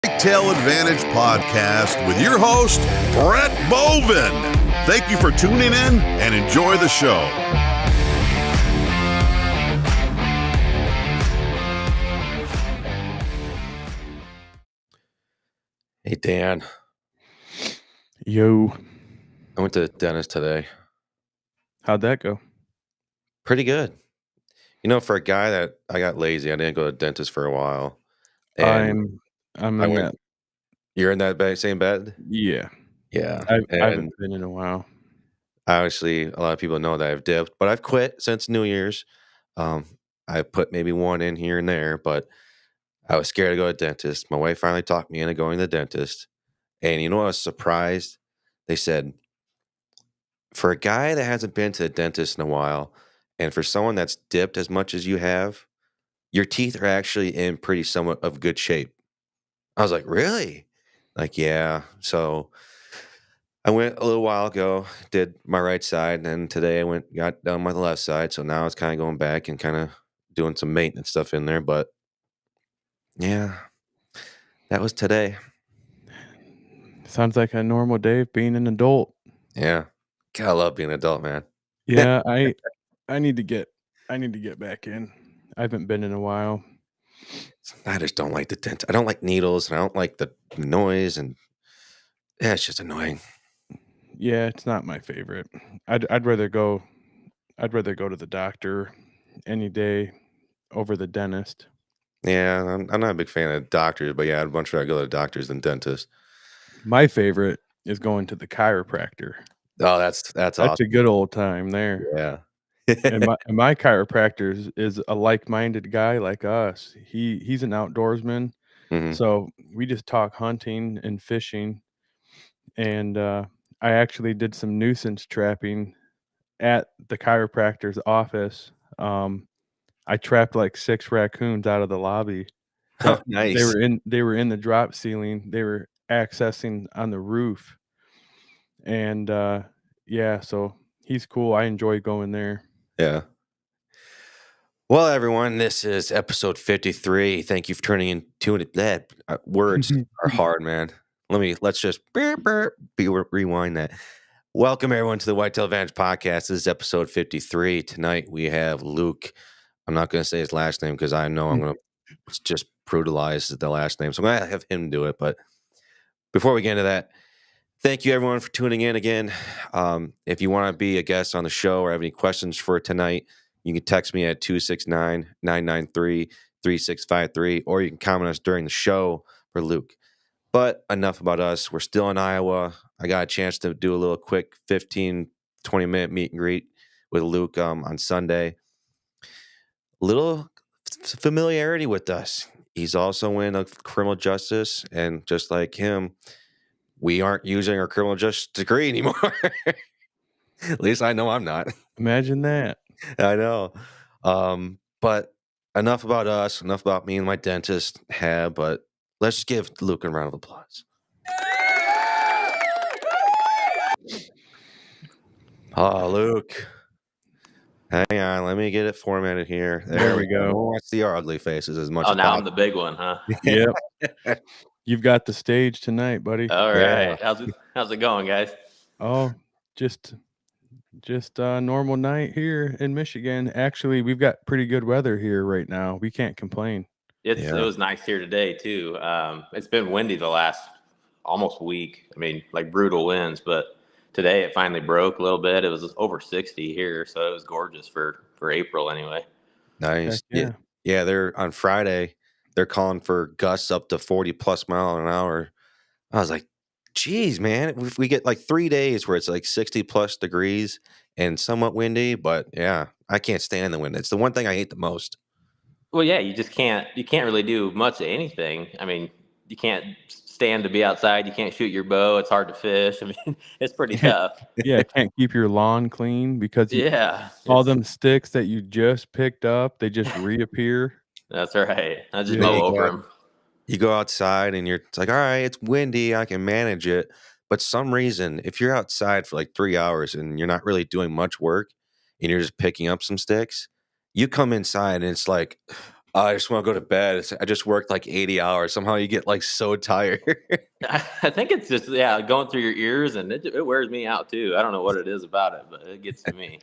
Whitetail Advantage Podcast with your host, Brett Bovin. Thank you for tuning in and enjoy the show. Hey, Dan. Yo. I went to the dentist today. How'd that go? Pretty good. You know, for a guy that I got lazy, I didn't go to the dentist for a while. I'm in that. You're in that same bed? Yeah. Yeah. I And haven't been in a while. obviously, a lot of people know that I've dipped, but I've quit since New Year's. I put maybe one in here and there, but I was scared to go to the dentist. My wife finally talked me into going to the dentist. And you know, I was surprised. They said, for a guy that hasn't been to the dentist in a while, and for someone that's dipped as much as you have, your teeth are actually in pretty somewhat of good shape. I was like, really? Like, yeah. So I went a little while ago, did my right side, and then today I got done my left side. So now it's kind of going back and kind of doing some maintenance stuff in there. But yeah, that was today. Sounds like a normal day of being an adult. Yeah. God, I love being an adult, man. Yeah, I need to get back in. I haven't been in a while. I just don't like the dentist. I don't like needles, and I don't like the noise, and yeah, it's just annoying. Yeah, it's not my favorite. I'd rather go to the doctor any day over the dentist. Yeah, I'm not a big fan of doctors, but yeah, I'd much rather go to doctors than dentists. My favorite is going to the chiropractor. Oh, that's awesome. That's a good old time there. Yeah. And my chiropractor is a like-minded guy like us. He's an outdoorsman, Mhm. so we just talk hunting and fishing. And I actually did some nuisance trapping at the chiropractor's office. I trapped like 6 raccoons out of the lobby. Oh, nice. They were in the drop ceiling. They were accessing on the roof. And yeah, so he's cool. I enjoy going there. Yeah. Well, everyone, this is episode 53. Thank you for tuning in. Words are hard, man. Let's just rewind that. Welcome everyone to the Whitetail Advantage Podcast. This is episode 53. Tonight we have Luke. I'm not going to say his last name because I know I'm going to just brutalize the last name. So I'm going to have him do it. But before we get into that, thank you everyone for tuning in again. If you want to be a guest on the show or have any questions for tonight, you can text me at 269-993-3653, or you can comment us during the show for Luke. But enough about us. We're still in Iowa. I got a chance to do a little quick 15, 20-minute meet and greet with Luke on Sunday. Little familiarity with us. He's also in a criminal justice, and just like him, we aren't using our criminal justice degree anymore. At least I know I'm not. Imagine that. I know. But enough about us, enough about me and my dentist have, but let's just give Luke a round of applause. Oh, Luke. Hang on, let me get it formatted here. There we go. Let's see our ugly faces as much Oh, as now I'm possible. the big one, huh? Yep. You've got the stage tonight, buddy. All Yeah. right. How's it going, guys? Oh, just a normal night here in Michigan. Actually, we've got pretty good weather here right now. We can't complain. It was nice here today too. It's been windy the last almost week. I mean, like brutal winds, but today it finally broke a little bit. It was over 60 here, so it was gorgeous for April anyway. Nice. Heck Yeah, they're on Friday. They're calling for gusts up to 40 plus mile an hour. I was like, geez, man, if we get like 3 days where it's like 60 plus degrees and somewhat windy, but yeah, I can't stand the wind. It's the one thing I hate the most. Well, yeah, you can't really do much of anything. I mean, you can't stand to be outside. You can't shoot your bow. It's hard to fish. I mean, it's pretty tough. Yeah, can't keep your lawn clean because all them sticks that you just picked up, they just reappear. That's right. I just Yeah. mow over them. You go outside and it's like, all right, it's windy. I can manage it. But some reason, if you're outside for like 3 hours and you're not really doing much work and you're just picking up some sticks, you come inside and it's like, I just want to go to bed. I just worked like 80 hours. Somehow you get like so tired. I think it's just going through your ears, and it wears me out too. I don't know what it is about it, but it gets to me.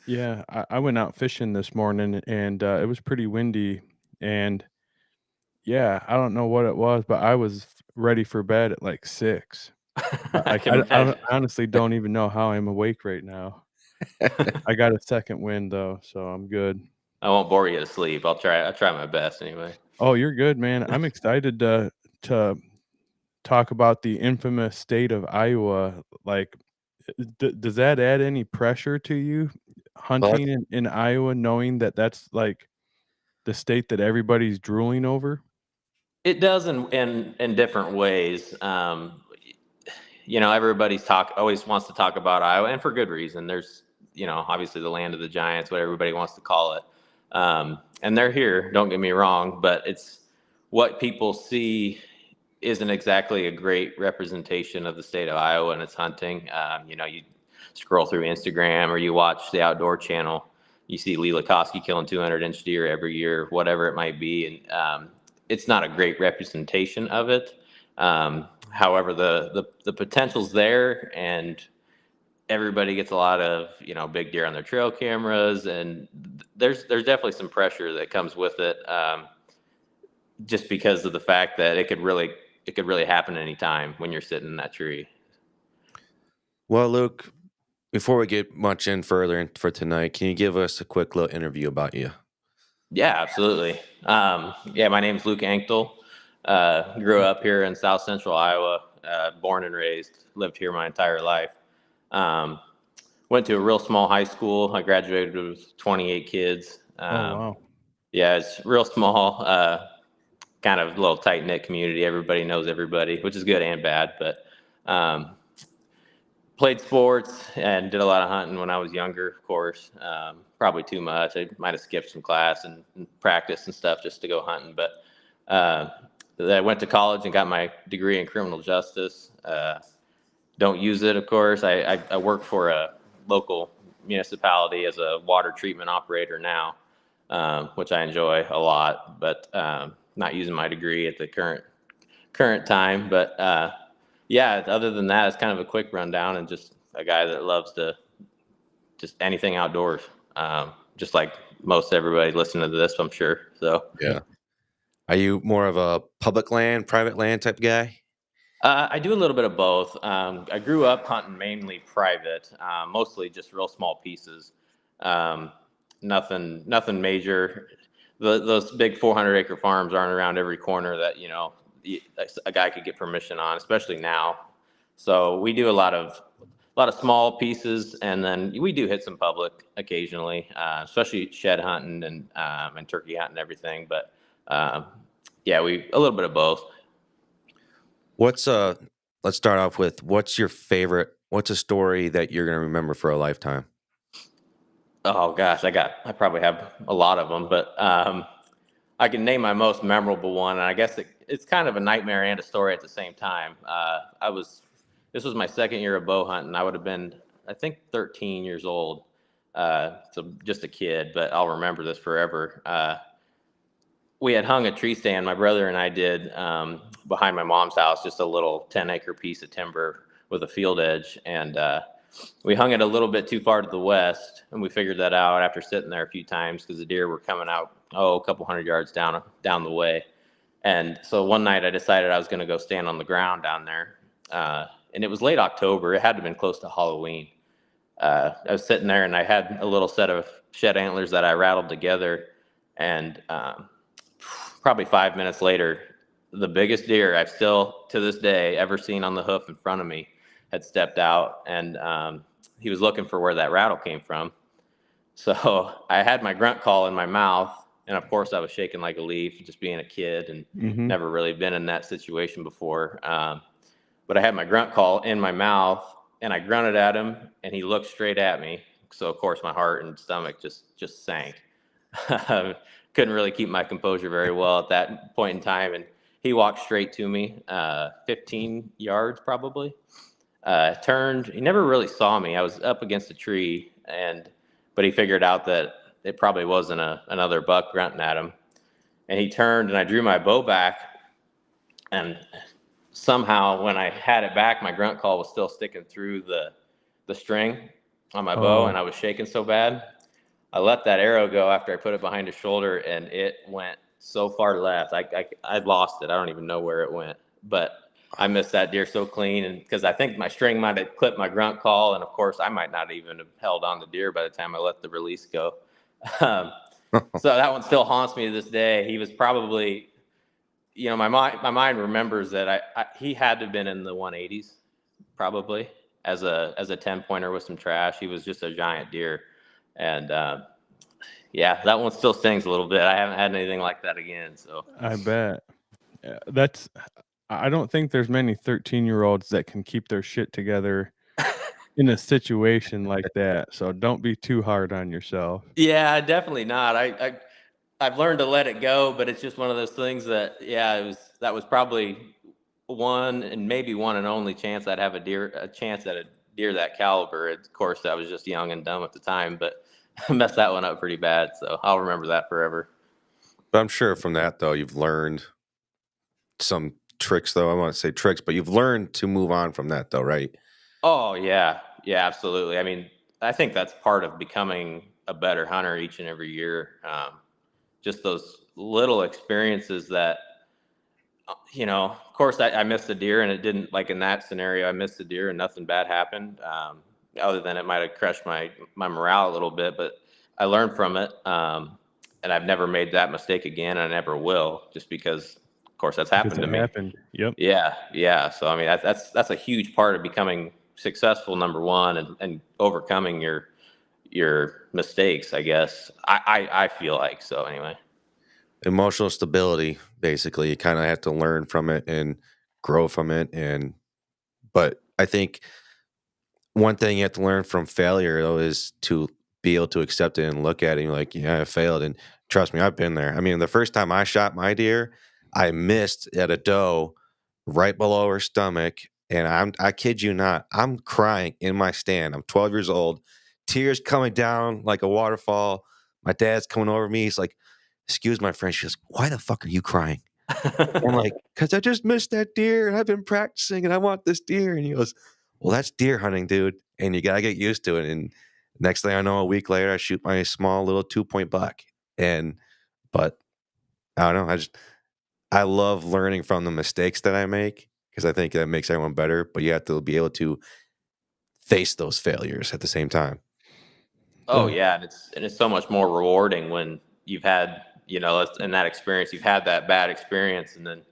Yeah, I went out fishing this morning, and it was pretty windy, and yeah, I don't know what it was, but I was ready for bed at like 6. I can I imagine. honestly don't even know how I'm awake right now. I got a second wind though, so I'm good. I won't bore you to sleep. I'll try my best anyway. Oh, you're good, man. I'm excited to talk about the infamous state of Iowa. Like, does that add any pressure to you Well, hunting in Iowa, knowing that that's like the state that everybody's drooling over? It does in different ways. Everybody's always wants to talk about Iowa, and for good reason. There's, obviously the land of the giants, what everybody wants to call it. And they're here, don't get me wrong, but it's what people see isn't exactly a great representation of the state of Iowa and its hunting. You scroll through Instagram or you watch the Outdoor Channel, you see Lee Lakosky killing 200-inch deer every year, whatever it might be, and it's not a great representation of it. However, the potential's there, and everybody gets a lot of big deer on their trail cameras, and there's definitely some pressure that comes with it, just because of the fact that it could really happen anytime when you're sitting in that tree. well, Luke, before we get much in further for tonight, can you give us a quick little interview about you? Yeah, absolutely. My name's Luke Anctil. Grew up here in South Central Iowa, born and raised, lived here my entire life. Went to a real small high school. I graduated with 28 kids. Oh, wow. Yeah, it's real small, kind of little tight-knit community. Everybody knows everybody, which is good and bad. But played sports and did a lot of hunting when I was younger, of course. Probably too much. I might have skipped some class and practice and stuff just to go hunting. But I went to college and got my degree in criminal justice. Don't use it, of course. I work for a local municipality as a water treatment operator now, which I enjoy a lot, but not using my degree at the current time. But other than that, it's kind of a quick rundown, and just a guy that loves to just anything outdoors, just like most everybody listening to this, I'm sure. So yeah. Are you more of a public land, private land type guy? I do a little bit of both. I grew up hunting mainly private, mostly just real small pieces. Nothing major. Those big 400-acre farms aren't around every corner that a guy could get permission on, especially now. So we do a lot of small pieces, and then we do hit some public occasionally, especially shed hunting and turkey hunting and everything. But we a little bit of both. Let's start off with what's a story that you're going to remember for a lifetime? Oh gosh, I probably have a lot of them, but I can name my most memorable one, and I guess it's kind of a nightmare and a story at the same time. This was my second year of bow hunting. I would have been, I think, 13 years old, so just a kid, but I'll remember this forever. We had hung a tree stand, my brother and I did, behind my mom's house, just a little 10-acre piece of timber with a field edge, and we hung it a little bit too far to the west, and we figured that out after sitting there a few times because the deer were coming out a couple hundred yards down the way. And so one night I decided I was going to go stand on the ground down there, and it was late October. It had to have been close to Halloween. I was sitting there, and I had a little set of shed antlers that I rattled together, and probably 5 minutes later, the biggest deer I've still to this day ever seen on the hoof in front of me had stepped out, and he was looking for where that rattle came from. So I had my grunt call in my mouth, and of course I was shaking like a leaf, just being a kid and never really been in that situation before. But I had my grunt call in my mouth, and I grunted at him, and he looked straight at me. So of course my heart and stomach just sank. Couldn't really keep my composure very well at that point in time, and he walked straight to me, 15 yards probably. Turned. He never really saw me. I was up against a tree, but he figured out that it probably wasn't another buck grunting at him. and he turned, and I drew my bow back, and somehow when I had it back, my grunt call was still sticking through the string on my bow, and I was shaking so bad. I let that arrow go after I put it behind his shoulder, and it went so far left. I lost it. I don't even know where it went, but I missed that deer so clean, and because I think my string might have clipped my grunt call, and of course I might not even have held on the deer by the time I let the release go. So that one still haunts me to this day. He was probably, my mind remembers that he had to have been in the 180s, probably as a 10-pointer with some trash. He was just a giant deer, and yeah, that one still stings a little bit. I haven't had anything like that again. So I bet. I don't think there's many 13-year-olds that can keep their shit together in a situation like that. So don't be too hard on yourself. Yeah, definitely not. I've learned to let it go, but it's just one of those things that, that was probably one and maybe one and only chance I'd have a chance at a deer that caliber. Of course, I was just young and dumb at the time, but I messed that one up pretty bad. So I'll remember that forever. But I'm sure from that, though, you've learned some tricks, though. I want to say tricks, but you've learned to move on from that, though, right? Oh, yeah. Yeah, absolutely. I mean, I think that's part of becoming a better hunter each and every year. Just those little experiences that, of course, I missed a deer, and it didn't, like in that scenario, I missed a deer and nothing bad happened. Other than it might have crushed my morale a little bit, but I learned from it. And I've never made that mistake again, and I never will, just because, of course, that's happened to me. Yep. Yeah. So I mean, that's a huge part of becoming successful, number one, and overcoming your mistakes, I guess. I feel like so anyway. Emotional stability, basically. You kind of have to learn from it and grow from it. But I think one thing you have to learn from failure, though, is to be able to accept it and look at it and you're like, yeah, I failed. And trust me, I've been there. I mean, the first time I shot my deer, I missed at a doe right below her stomach. And I kid you not, I'm crying in my stand. I'm 12 years old, tears coming down like a waterfall. My dad's coming over me. He's like, excuse my French. She goes, why the fuck are you crying? I'm like, because I just missed that deer and I've been practicing and I want this deer. And he goes, well, that's deer hunting, dude. And you got to get used to it. And next thing I know, a week later, I shoot my small little 2-point buck. But I don't know. I love learning from the mistakes that I make because I think that makes everyone better. But you have to be able to face those failures at the same time. Oh yeah, and it's so much more rewarding when you've had, in that experience, you've had that bad experience, and then,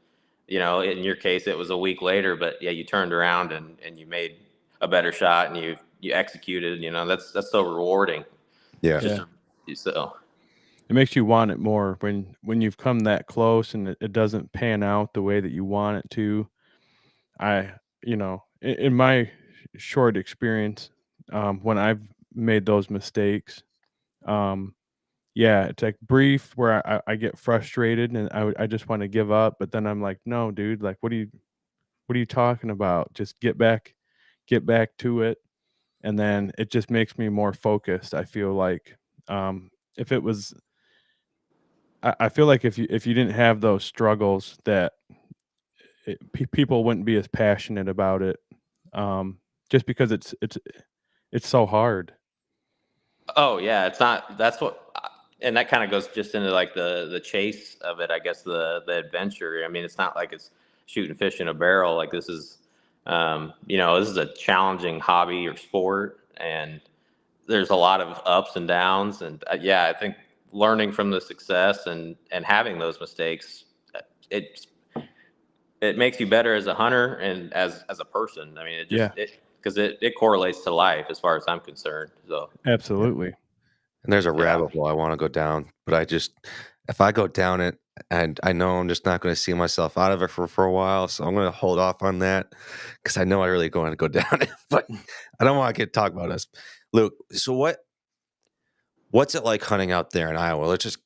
in your case, it was a week later, but yeah, you turned around and you made a better shot and you executed. That's so rewarding. Yeah. So it makes you want it more when you've come that close and it doesn't pan out the way that you want it to. In my short experience, when I've made those mistakes, it's like brief where I get frustrated and I just want to give up, but then I'm like, no, dude, like, what are you talking about? Just get back to it. And then it just makes me more focused. I feel like, if it was, I feel like if you didn't have those struggles, that people wouldn't be as passionate about it, just because it's so hard. Oh yeah, it's not. That's what, and that kind of goes just into like the chase of it. I guess the adventure. I mean, it's not like it's shooting fish in a barrel. Like this is, this is a challenging hobby or sport, and there's a lot of ups and downs. And I think learning from the success and having those mistakes, it makes you better as a hunter and as a person. I mean, because it correlates to life as far as I'm concerned. So absolutely. And there's a rabbit hole I want to go down, but if I go down it, and I know I'm just not going to see myself out of it for a while, so I'm going to hold off on that because I know I really going to go down it. But I don't want to talk about us, Luke. So what's it like hunting out there in Iowa? Let's just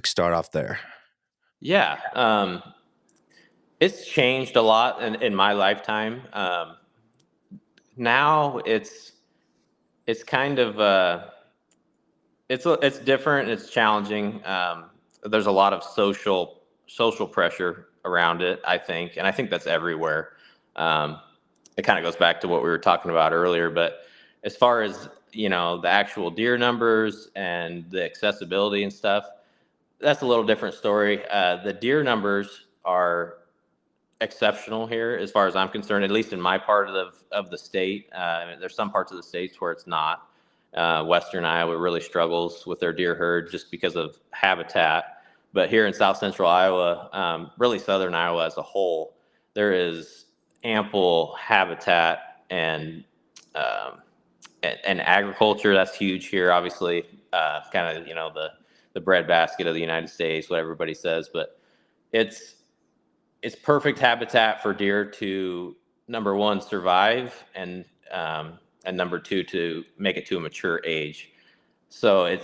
start off there. Yeah, it's changed a lot in my lifetime. Now it's kind of it's different. It's challenging. There's a lot of social social pressure around it, I think, and I think that's everywhere. It kind of goes back to what we were talking about earlier, but as far as, the actual deer numbers and the accessibility and stuff, that's a little different story. The deer numbers are exceptional here, as far as I'm concerned, at least in my part of the state. There's some parts of the states where it's not. Western Iowa really struggles with their deer herd just because of habitat. But here in South Central Iowa, really Southern Iowa as a whole, there is ample habitat and agriculture. That's huge here, obviously. Kind of, the breadbasket of the United States, what everybody says, but it's perfect habitat for deer to, number one, survive, and number two, to make it to a mature age. So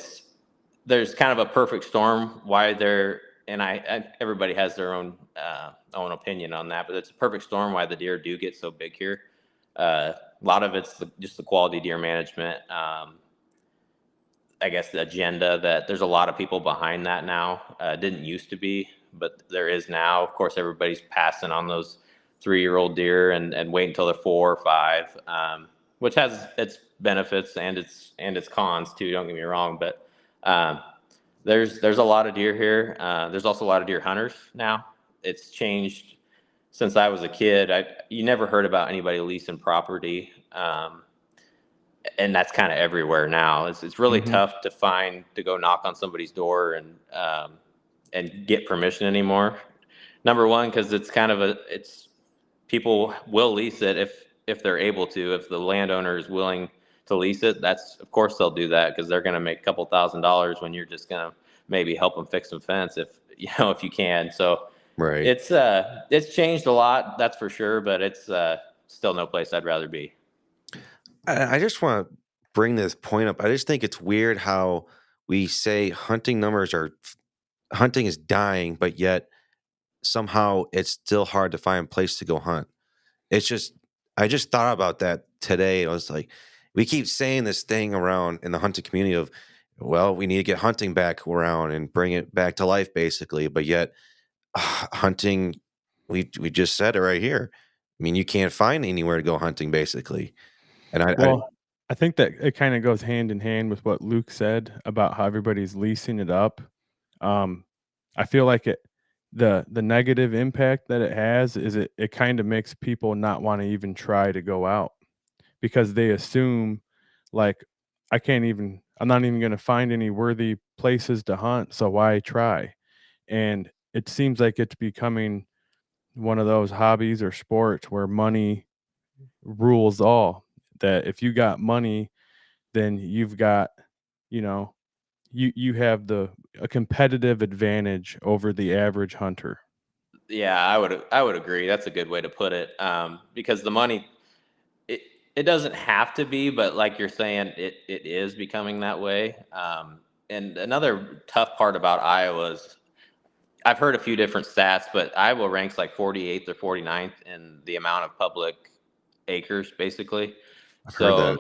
there's kind of a perfect storm why they're, and everybody has their own opinion on that, but it's a perfect storm why the deer do get so big here. A lot of it's just the quality deer management. I guess the agenda that there's a lot of people behind that now. Didn't used to be, but there is now. Of course, everybody's passing on those 3-year-old deer and wait until they're 4 or 5, which has its benefits and its cons too. Don't get me wrong, but there's a lot of deer here. There's also a lot of deer hunters now. It's changed since I was a kid. You never heard about anybody leasing property. And that's kind of everywhere now. It's really tough to go knock on somebody's door and get permission anymore. Number one, because it's kind of people will lease it if they're able to. If the landowner is willing to lease it, of course they'll do that, because they're going to make a couple $1,000s when you're just going to maybe help them fix some fence if you can. So right, it's changed a lot, that's for sure, but it's still no place I'd rather be. I just want to bring this point up. I just think it's weird how we say hunting is dying, but yet somehow it's still hard to find a place to go hunt. I just thought about that today. I was like, we keep saying this thing around in the hunting community of, well, we need to get hunting back around and bring it back to life, basically. But yet, hunting, we just said it right here. I mean, you can't find anywhere to go hunting, basically. And I think that it kind of goes hand in hand with what Luke said about how everybody's leasing it up. I feel like the negative impact that it has is it kind of makes people not want to even try to go out, because they assume, like, I'm not even going to find any worthy places to hunt, so why try? And it seems like it's becoming one of those hobbies or sports where money rules all. That if you got money, then you've got, you have a competitive advantage over the average hunter. Yeah, I would agree. That's a good way to put it. Because the money, it doesn't have to be, but like you're saying, it is becoming that way. And another tough part about Iowa is, I've heard a few different stats, but Iowa ranks like 48th or 49th in the amount of public acres, basically. I've heard that.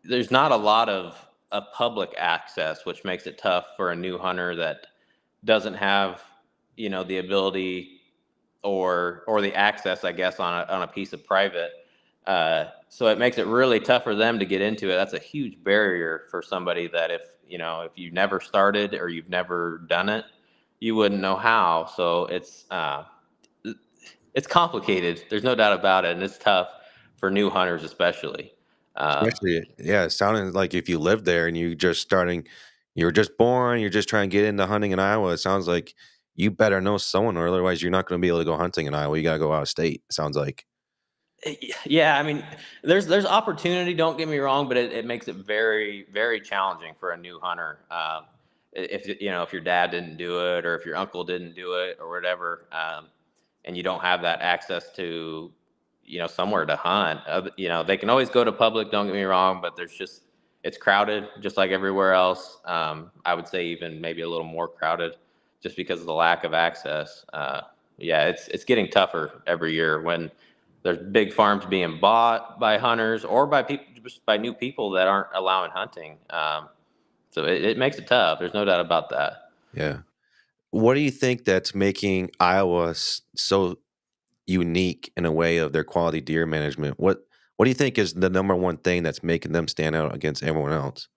There's not a lot of public access, which makes it tough for a new hunter that doesn't have, the ability or the access, I guess, on a piece of private. So it makes it really tough for them to get into it. That's a huge barrier for somebody that if you've never started or you've never done it, you wouldn't know how. So it's complicated. There's no doubt about it, and it's tough for new hunters, especially. Yeah, it sounded like if you lived there and you're just born, you're just trying to get into hunting in Iowa, it sounds like you better know someone, or otherwise you're not going to be able to go hunting in Iowa. You got to go out of state, it sounds like. Yeah, I mean, there's opportunity, don't get me wrong, but it makes it very, very challenging for a new hunter. If your dad didn't do it, or if your uncle didn't do it, or whatever, and you don't have that access to somewhere to hunt. They can always go to public, don't get me wrong, but it's crowded just like everywhere else. I would say even maybe a little more crowded just because of the lack of access. Yeah, it's getting tougher every year when there's big farms being bought by hunters or by people, just by new people that aren't allowing hunting. So it makes it tough. There's no doubt about that. Yeah. what do you think that's making Iowa so unique in a way of their quality deer management? What do you think is the number one thing that's making them stand out against everyone else?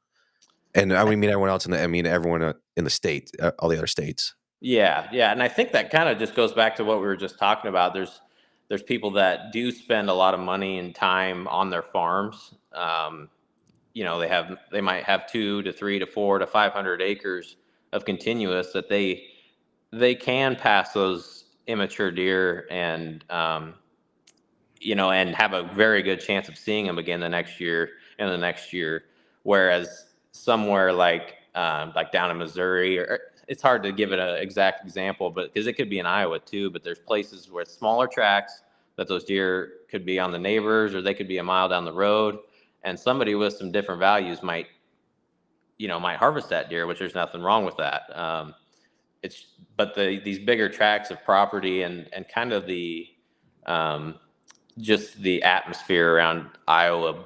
And I mean everyone else everyone in the state, all the other states. Yeah, and I think that kind of just goes back to what we were just talking about. There's people that do spend a lot of money and time on their farms. They might have 2 to 3 to 4 to 500 acres of continuous that they can pass those immature deer and and have a very good chance of seeing them again the next year and the next year. Whereas somewhere like down in Missouri, or it's hard to give it an exact example, but because it could be in Iowa too, but there's places where smaller tracks that those deer could be on the neighbors, or they could be a mile down the road, and somebody with some different values might harvest that deer, which there's nothing wrong with that. These bigger tracts of property and kind of the just the atmosphere around Iowa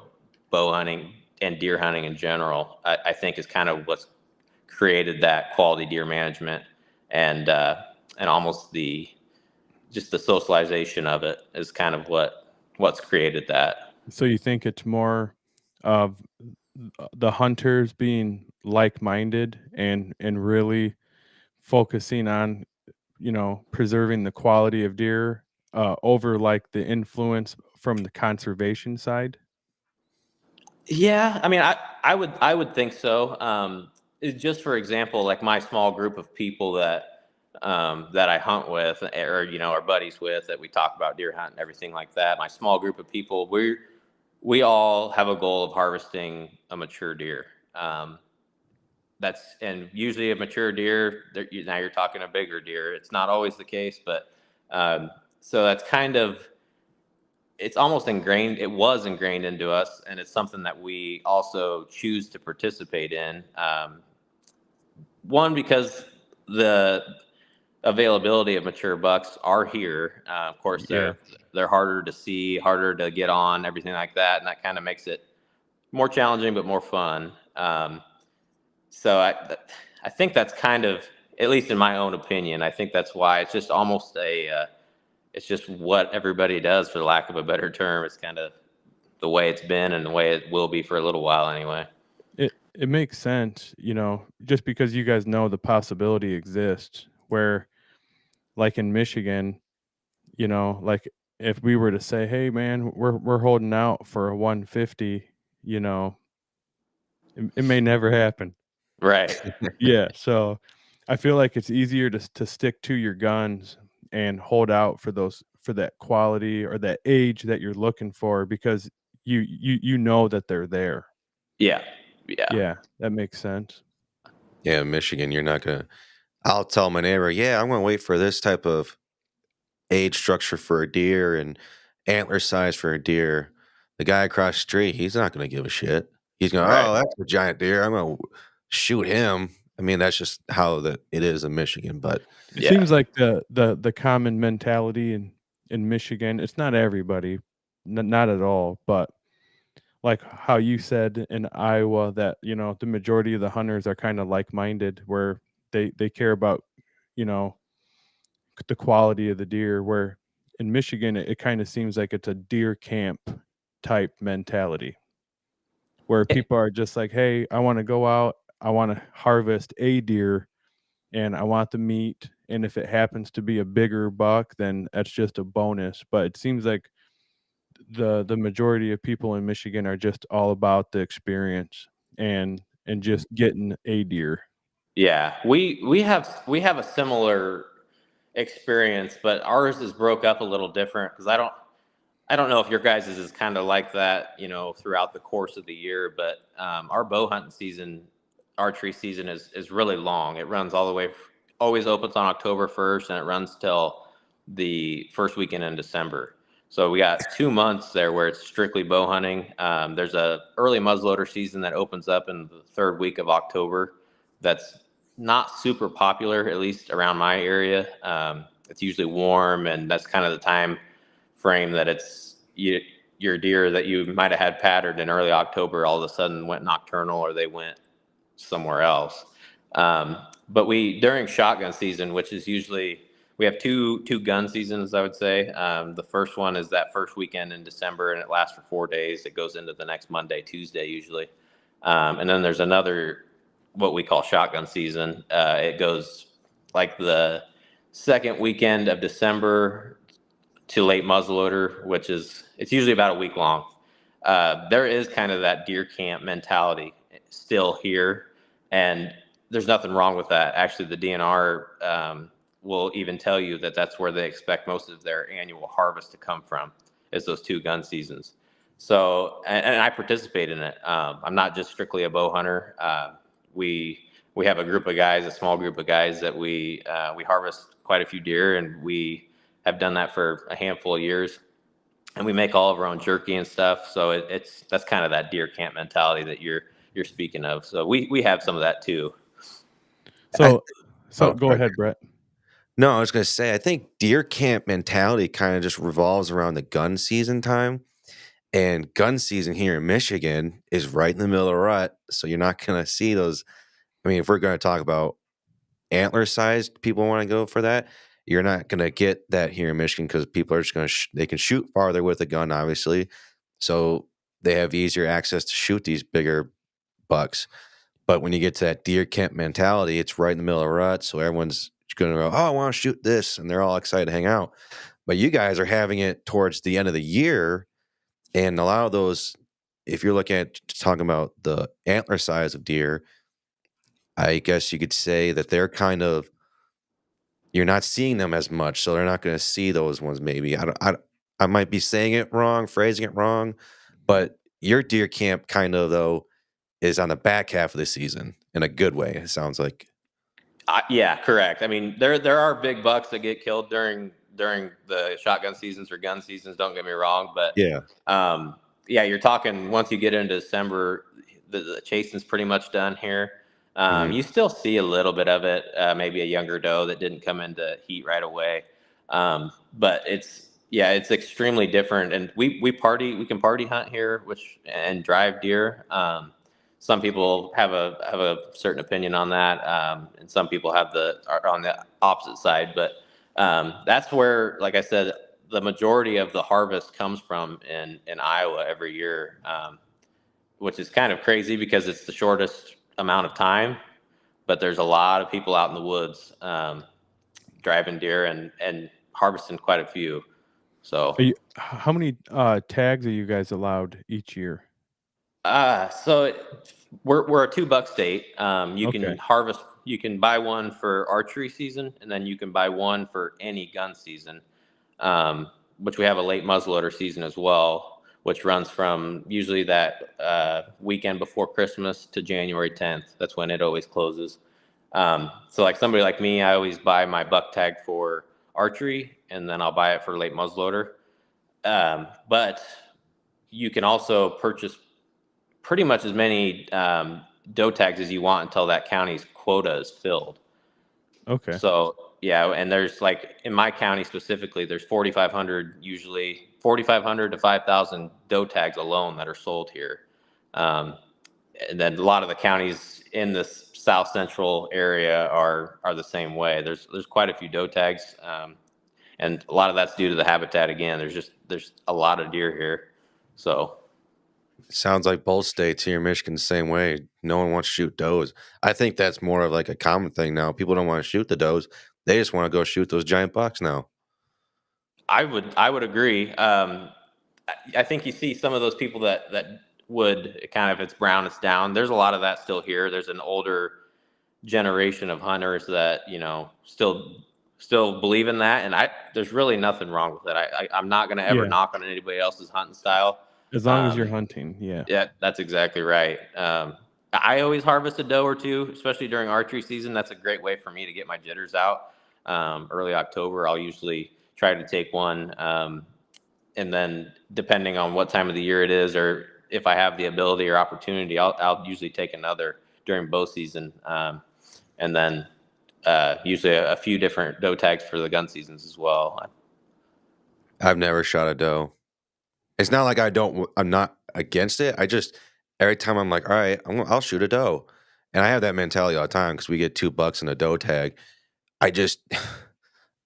bow hunting and deer hunting in general, I think is kind of what's created that quality deer management, and almost the socialization of it is kind of what's created that. So you think it's more of the hunters being like-minded and really focusing on, preserving the quality of deer over like the influence from the conservation side? Yeah, I mean, I would think so. Just for example, like my small group of people that I hunt with, or are buddies with, that we talk about deer hunt and everything like that. My small group of people, we all have a goal of harvesting a mature deer. And usually a mature deer. Now you're talking a bigger deer. It's not always the case, but so that's kind of. It's almost ingrained. It was ingrained into us, and it's something that we also choose to participate in. One, because the availability of mature bucks are here. Of course, they're harder to see, harder to get on, everything like that, and that kind of makes it more challenging but more fun. So I think that's kind of, at least in my own opinion, I think that's why it's just almost it's just what everybody does, for lack of a better term. It's kind of the way it's been and the way it will be for a little while anyway. It makes sense, just because you guys know the possibility exists where, like in Michigan, like if we were to say, hey man, we're holding out for a 150, it may never happen. Right. Yeah. So I feel like it's easier to stick to your guns and hold out for that quality or that age that you're looking for, because you know that they're there. Yeah. Yeah, that makes sense. Yeah, Michigan, you're not gonna. I'll tell my neighbor, yeah, I'm gonna wait for this type of age structure for a deer and antler size for a deer. The guy across the street, he's not gonna give a shit. He's going, Right. oh, that's a giant deer. I'm gonna shoot him. I mean, that's just how it is in Michigan. But It seems like the common mentality in Michigan. It's not everybody, not at all, but like how you said in Iowa that, the majority of the hunters are kind of like-minded, where they care about, the quality of the deer, where in Michigan, it kind of seems like it's a deer camp type mentality, where people are just like, hey, I want to go out, I want to harvest a deer, and I want the meat. And if it happens to be a bigger buck, then that's just a bonus. But it seems like the majority of people in Michigan are just all about the experience and just getting a deer. Yeah, we have a similar experience, but ours is broke up a little different, because I don't know if your guys' is kind of like that, throughout the course of the year. But our bow hunting season, archery season is really long. It runs all the way, always opens on October 1st, and it runs till the first weekend in December. So we got 2 months there where it's strictly bow hunting. There's a early muzzleloader season that opens up in the third week of October. That's not super popular, at least around my area. It's usually warm, and that's kind of the time frame that it's your deer that you might have had patterned in early October all of a sudden went nocturnal, or they went somewhere else. But during shotgun season, which is usually, we have two gun seasons, I would say. The first one is that first weekend in December, and it lasts for 4 days. It goes into the next Monday, Tuesday, usually. And then there's another, what we call shotgun season. It goes like the second weekend of December to late muzzleloader, it's usually about a week long. There is kind of that deer camp mentality still here, and there's nothing wrong with that. Actually, the DNR will even tell you that that's where they expect most of their annual harvest to come from, is those 2 gun seasons. So, and I participate in it. I'm not just strictly a bow hunter. We have a group of guys, a small group of guys that we harvest quite a few deer, and we have done that for a handful of years. And we make all of our own jerky and stuff. So that's kind of that deer camp mentality that you're speaking of. So we have some of that too. So go ahead, Brett. No, I was going to say, I think deer camp mentality kind of just revolves around the gun season time. And gun season here in Michigan is right in the middle of rut. So you're not going to see those. I mean, if we're going to talk about antler sized, people want to go for that. You're not going to get that here in Michigan because people are just going to, they can shoot farther with a gun, obviously. So they have easier access to shoot these bigger bucks. But when you get to that deer camp mentality, it's right in the middle of rut. So everyone's going to go, oh, I want to shoot this. And they're all excited to hang out. But you guys are having it towards the end of the year. And a lot of those, if you're looking at talking about the antler size of deer, I guess you could say that they're kind of, you're not seeing them as much, so they're not going to see those ones. Maybe I might be saying it wrong, phrasing it wrong, but your deer camp kind of though is on the back half of the season in a good way. It sounds like. Yeah, correct. I mean, there are big bucks that get killed during the shotgun seasons or gun seasons. Don't get me wrong, but yeah, you're talking once you get into December, the chasing's pretty much done here. You still see a little bit of it, maybe a younger doe that didn't come into heat right away. But it's extremely different. And we can party hunt here, and drive deer. Some people have a certain opinion on that. And some people are on the opposite side, but that's where, like I said, the majority of the harvest comes from in Iowa every year, which is kind of crazy because it's the shortest amount of time, but there's a lot of people out in the woods driving deer and harvesting quite a few. So how many tags are you guys allowed each year? So we're a $2 state. You can harvest, you can buy one for archery season, and then you can buy one for any gun season, which we have a late muzzleloader season as well, which runs from usually that weekend before Christmas to January 10th. That's when it always closes. So like somebody like me, I always buy my buck tag for archery, and then I'll buy it for late muzzleloader. But you can also purchase pretty much as many doe tags as you want until that county's quota is filled. Okay. So yeah, and there's like in my county specifically, there's 4,500 to 5,000 doe tags alone that are sold here. And then a lot of the counties in this south central area are the same way. There's quite a few doe tags, and a lot of that's due to the habitat. Again, there's a lot of deer here, so. Sounds like both states here in Michigan the same way. No one wants to shoot does. I think that's more of like a common thing now. People don't want to shoot the does. They just want to go shoot those giant bucks now. I would agree. I think you see some of those people that would kind of, it's brown, it's down. There's a lot of that still here. There's an older generation of hunters that, still believe in that. And there's really nothing wrong with it. I'm not going to ever knock on anybody else's hunting style. As long as you're hunting, yeah. Yeah, that's exactly right. I always harvest a doe or two, especially during archery season. That's a great way for me to get my jitters out. Early October, I'll usually try to take one. And then depending on what time of the year it is, or if I have the ability or opportunity, I'll usually take another during bow season. And then usually a few different doe tags for the gun seasons as well. I've never shot a doe. It's not like I'm not against it. I just, every time I'm like, all right, I'll shoot a doe. And I have that mentality all the time because we get $2 in a doe tag. I just,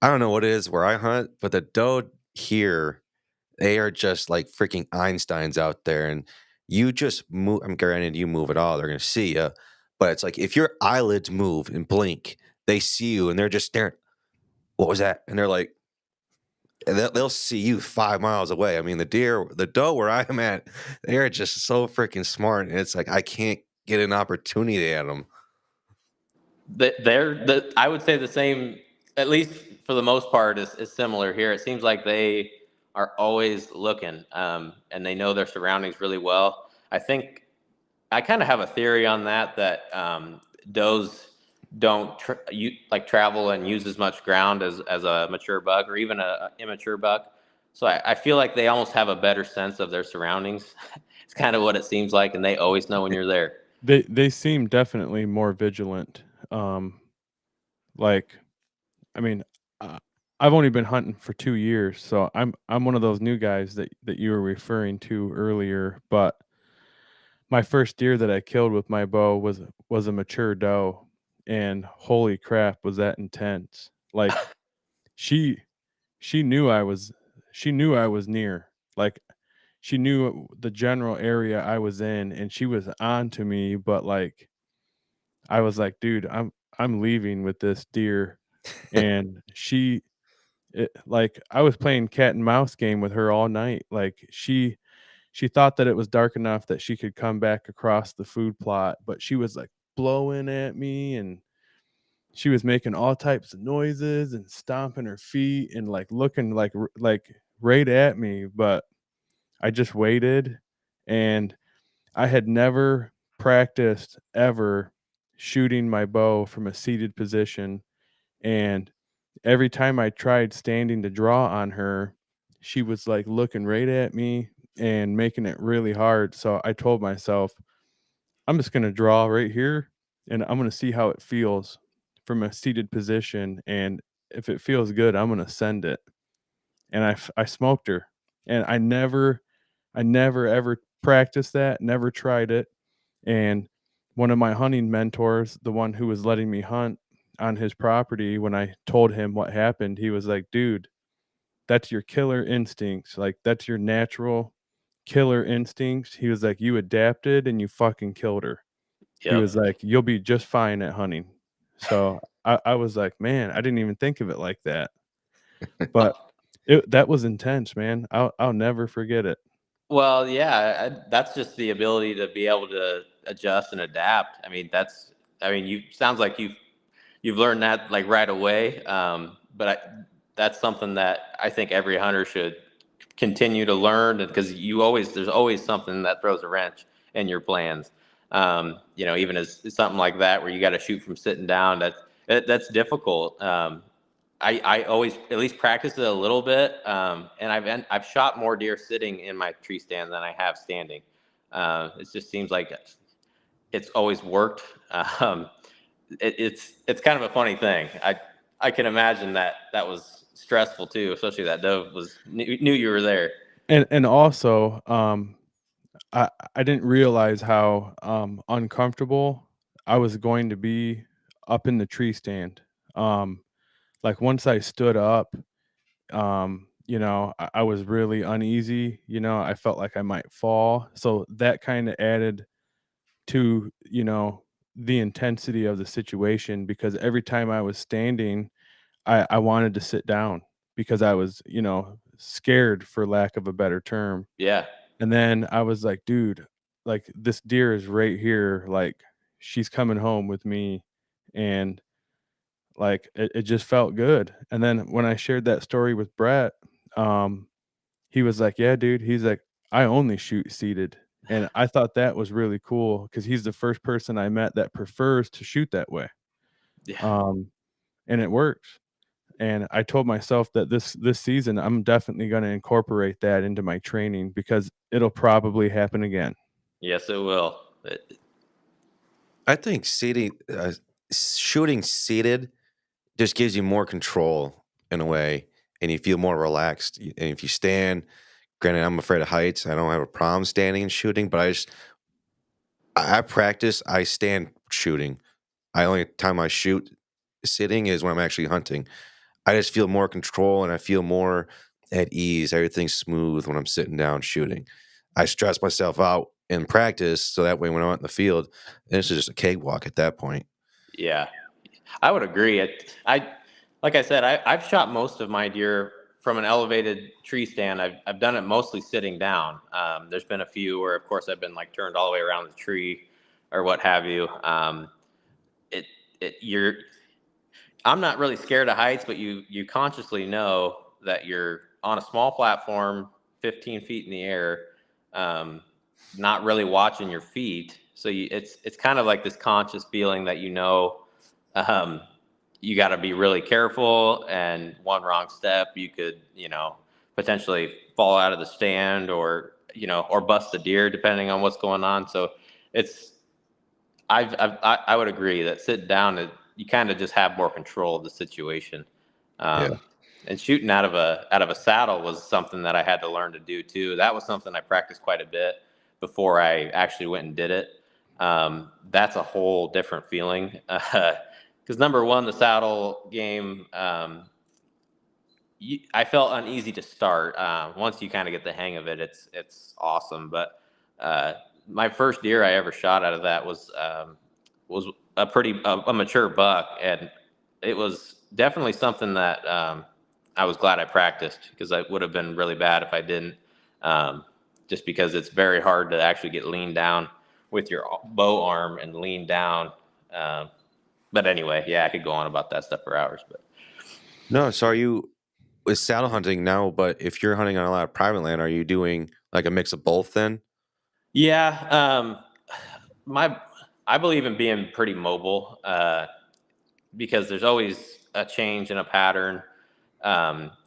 I don't know what it is where I hunt, but the doe here, they are just like freaking Einsteins out there. And you just move, I'm granted you move at all, they're going to see you. But it's like if your eyelids move and blink, they see you and they're just staring. What was that? And they're like, and they'll see you 5 miles away. I mean, the doe where I am at, they're just so freaking smart. And it's like, I can't get an opportunity at them. I would say the same, at least for the most part, is similar here. It seems like they are always looking, and they know their surroundings really well. I think I kind of have a theory on that does don't travel and use as much ground as a mature buck or even a immature buck. So I feel like they almost have a better sense of their surroundings. It's kind of what it seems like, and they always know when you're there. They seem definitely more vigilant. Like, I mean, I've only been hunting for 2 years, so I'm one of those new guys that you were referring to earlier. But my first deer that I killed with my bow was a mature doe, and holy crap, was that intense! Like, she knew I was near. Like, she knew the general area I was in, and she was on to me. But like, I was like, dude, I'm leaving with this deer, and like, I was playing cat and mouse game with her all night. Like, she thought that it was dark enough that she could come back across the food plot, but she was like blowing at me, and she was making all types of noises and stomping her feet and like looking like right at me. But I just waited, and I had never practiced ever shooting my bow from a seated position, and every time I tried standing to draw on her, she was like looking right at me and making it really hard. So I told myself, I'm just going to draw right here, and I'm going to see how it feels from a seated position. And if it feels good, I'm going to send it. And I smoked her, and I never ever practiced that, never tried it. And one of my hunting mentors, the one who was letting me hunt on his property, when I told him what happened, he was like, dude, that's your killer instincts. Like, that's your natural killer instincts. He was like, you adapted and you fucking killed her. He Yep. was like, you'll be just fine at hunting. So I was like, man, I didn't even think of it like that. But that was intense, man. I'll never forget it. Well, yeah, that's just the ability to be able to adjust and adapt. You sounds like you've learned that like right away. That's something that I think every hunter should continue to learn, because there's always something that throws a wrench in your plans. Even as something like that where you got to shoot from sitting down, that's difficult. I always at least practice it a little bit, and I've shot more deer sitting in my tree stand than I have standing. It just seems like it's always worked. It's kind of a funny thing. I can imagine that was stressful too, especially that dove knew you were there. And also, I didn't realize how uncomfortable I was going to be up in the tree stand. Like, once I stood up, I was really uneasy. I felt like I might fall. So that kind of added to, the intensity of the situation, because every time I was standing, I wanted to sit down because I was, scared, for lack of a better term. Yeah. And then I was like, dude, like, this deer is right here. Like, she's coming home with me. And like, it just felt good. And then when I shared that story with Brett, he was like, yeah, dude, he's like, I only shoot seated. And I thought that was really cool, because he's the first person I met that prefers to shoot that way. Yeah. And it works. And I told myself that this season, I'm definitely going to incorporate that into my training, because it'll probably happen again. Yes, it will. I think shooting seated just gives you more control in a way, and you feel more relaxed. And if you stand, granted, I'm afraid of heights. I don't have a problem standing and shooting, but I practice. I stand shooting. I only time I shoot sitting is when I'm actually hunting. I just feel more control and I feel more at ease. Everything's smooth when I'm sitting down shooting. I stress myself out in practice so that way when I'm out in the field, this is just a cakewalk at that point. Yeah, I would agree. Like I said, I've shot most of my deer from an elevated tree stand. I've done it mostly sitting down. There's been a few where, of course, I've been like turned all the way around the tree or what have you. It you're I'm not really scared of heights, but you consciously know that you're on a small platform, 15 feet in the air, um, not really watching your feet. So it's kind of like this conscious feeling that um, you got to be really careful, and one wrong step, you could potentially fall out of the stand, or bust the deer, depending on what's going on. So it's I would agree that sitting down, you kind of just have more control of the situation. Yeah. And shooting out of a saddle was something that I had to learn to do too. That was something I practiced quite a bit before I actually went and did it. That's a whole different feeling. Because number one, the saddle game, I felt uneasy to start. Once you kind of get the hang of it, it's awesome. But my first deer I ever shot out of that was a mature buck, and it was definitely something that I was glad I practiced, because it would have been really bad if I didn't. Just because it's very hard to actually get leaned down with your bow arm and lean down. But anyway, yeah, I could go on about that stuff for hours. But No, so are you with saddle hunting now, but if you're hunting on a lot of private land, are you doing like a mix of both then? yeah, my I believe in being pretty mobile, because there's always a change in a pattern.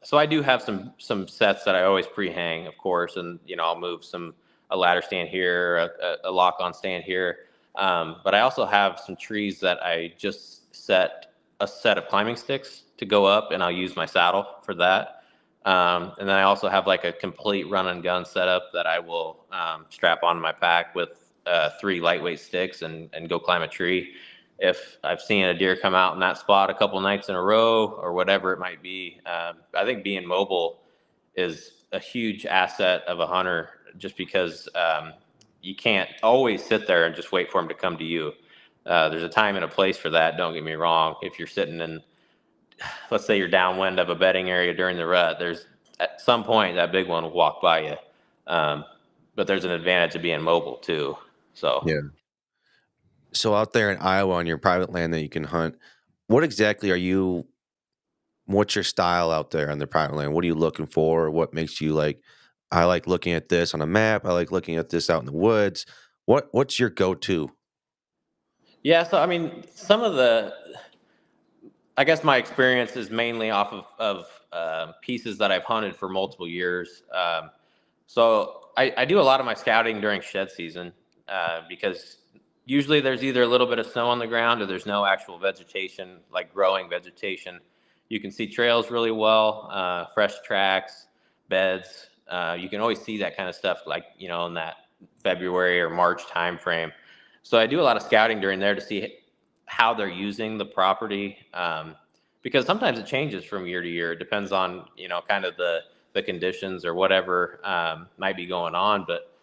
So I do have some sets that I always pre-hang, of course, and I'll move a ladder stand here, a lock-on stand here. But I also have some trees that I just set a set of climbing sticks to go up, and I'll use my saddle for that. And then I also have like a complete run and gun setup that I will strap onto my pack with 3 lightweight sticks and go climb a tree. If I've seen a deer come out in that spot a couple nights in a row or whatever it might be, I think being mobile is a huge asset of a hunter, just because you can't always sit there and just wait for him to come to you. There's a time and a place for that. Don't get me wrong. If you're sitting in, let's say you're downwind of a bedding area during the rut, there's at some point that big one will walk by you. But there's an advantage of being mobile too. So. Yeah. So out there in Iowa on your private land that you can hunt, what exactly what's your style out there on the private land? What are you looking for? What makes you like, I like looking at this on a map. I like looking at this out in the woods. What's your go-to? Yeah, so I mean, I guess my experience is mainly off of pieces that I've hunted for multiple years. So I do a lot of my scouting during shed season, because usually there's either a little bit of snow on the ground or there's no actual vegetation, like growing vegetation. You can see trails really well, fresh tracks, beds. You can always see that kind of stuff, like, in that February or March timeframe. So I do a lot of scouting during there to see how they're using the property, because sometimes it changes from year to year. It depends on kind of the conditions or whatever might be going on. But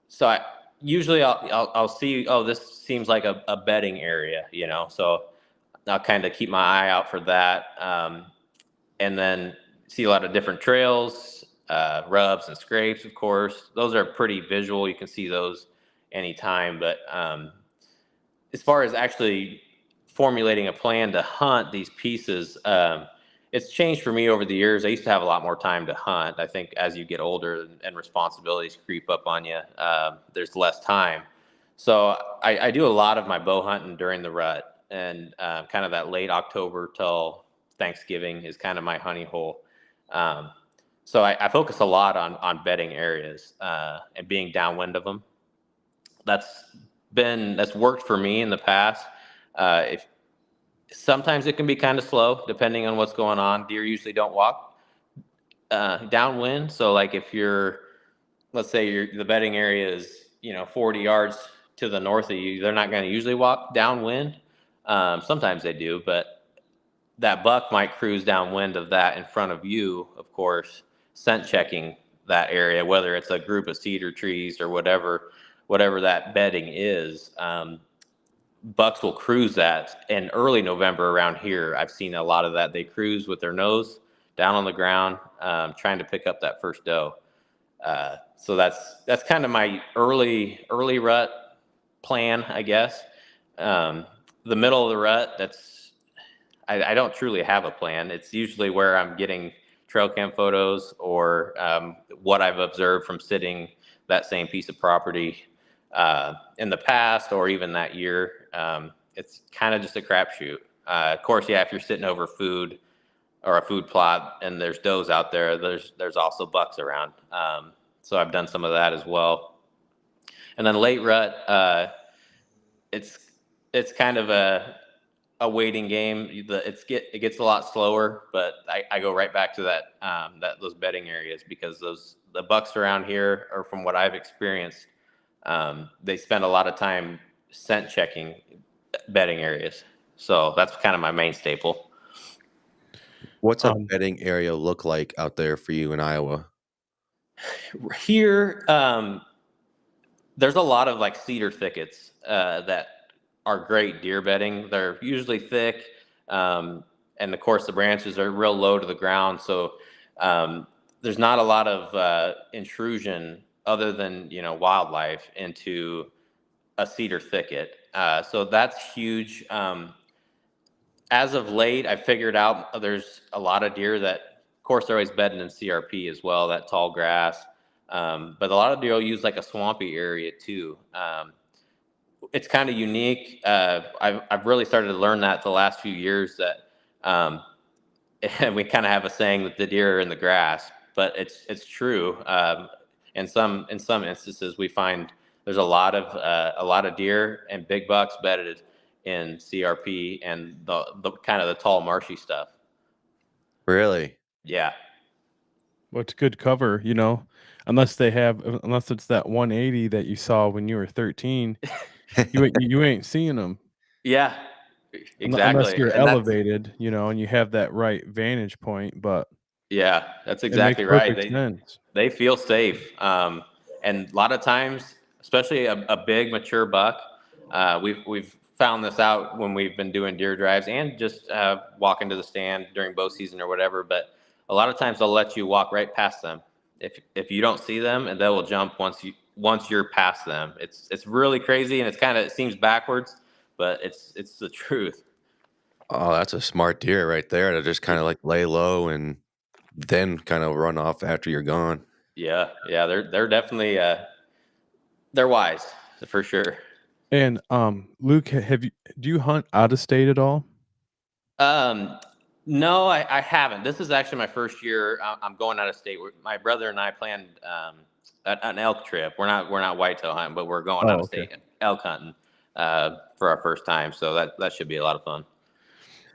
so I'll see, oh, this seems like a bedding area, so I'll kind of keep my eye out for that, and then see a lot of different trails, rubs and scrapes. Of course, those are pretty visual. You can see those anytime. But as far as actually formulating a plan to hunt these pieces, it's changed for me over the years. I used to have a lot more time to hunt. I think as you get older and responsibilities creep up on you, there's less time. So I do a lot of my bow hunting during the rut, and kind of that late October till Thanksgiving is kind of my honey hole. So I focus a lot on bedding areas, and being downwind of them. That's worked for me in the past. If Sometimes it can be kind of slow depending on what's going on. Deer usually don't walk downwind. So like if let's say the bedding area is 40 yards to the north of you, they're not going to usually walk downwind. Sometimes they do, but that buck might cruise downwind of that in front of you, of course, scent checking that area, whether it's a group of cedar trees or whatever that bedding is. Bucks will cruise that in early November around here. I've seen a lot of that. They cruise with their nose down on the ground, trying to pick up that first doe. So that's kind of my early rut plan, I guess. The middle of the rut, I don't truly have a plan. It's usually where I'm getting trail cam photos or what I've observed from sitting that same piece of property in the past or even that year. It's kind of just a crapshoot. Of course, yeah, if you're sitting over food or a food plot and there's does out there, there's also bucks around. So I've done some of that as well. And then late rut, it's kind of a waiting game. It gets a lot slower, but I go right back to those bedding areas because the bucks around here, or from what I've experienced, they spend a lot of time scent checking bedding areas. So that's kind of my main staple. What's a bedding area look like out there for you in Iowa? Here, there's a lot of like cedar thickets that are great deer bedding. They're usually thick, and of course the branches are real low to the ground, so there's not a lot of intrusion other than wildlife into a cedar thicket. So that's huge. As of late, I figured out there's a lot of deer that, of course, they're always bedding in CRP as well, that tall grass. But a lot of deer will use like a swampy area too. It's kind of unique. I've really started to learn that the last few years that, and we kind of have a saying that the deer are in the grass, but it's true. In some instances, we find there's a lot of deer and big bucks bedded in CRP and the kind of the tall marshy stuff. Really? Yeah. Well, it's good cover, unless it's that 180 that you saw when you were 13, you ain't seeing them. Yeah, exactly. Unless you're elevated, and you have that right vantage point. But yeah, that's exactly right. They feel safe. And a lot of times, especially a big mature buck, we've found this out when we've been doing deer drives and just walking to the stand during bow season or whatever. But a lot of times they'll let you walk right past them if you don't see them, and they will jump once you're past them. It's really crazy, and it seems backwards, but it's the truth. Oh, that's a smart deer right there to just kind of like lay low and then kind of run off after you're gone. Yeah, they're definitely they're wise for sure. And Luke, do you hunt out of state at all? No, I haven't. This is actually my first year. I'm going out of state. My brother and I planned an elk trip. We're not whitetail hunting, but we're going out of state elk hunting for our first time. So that should be a lot of fun.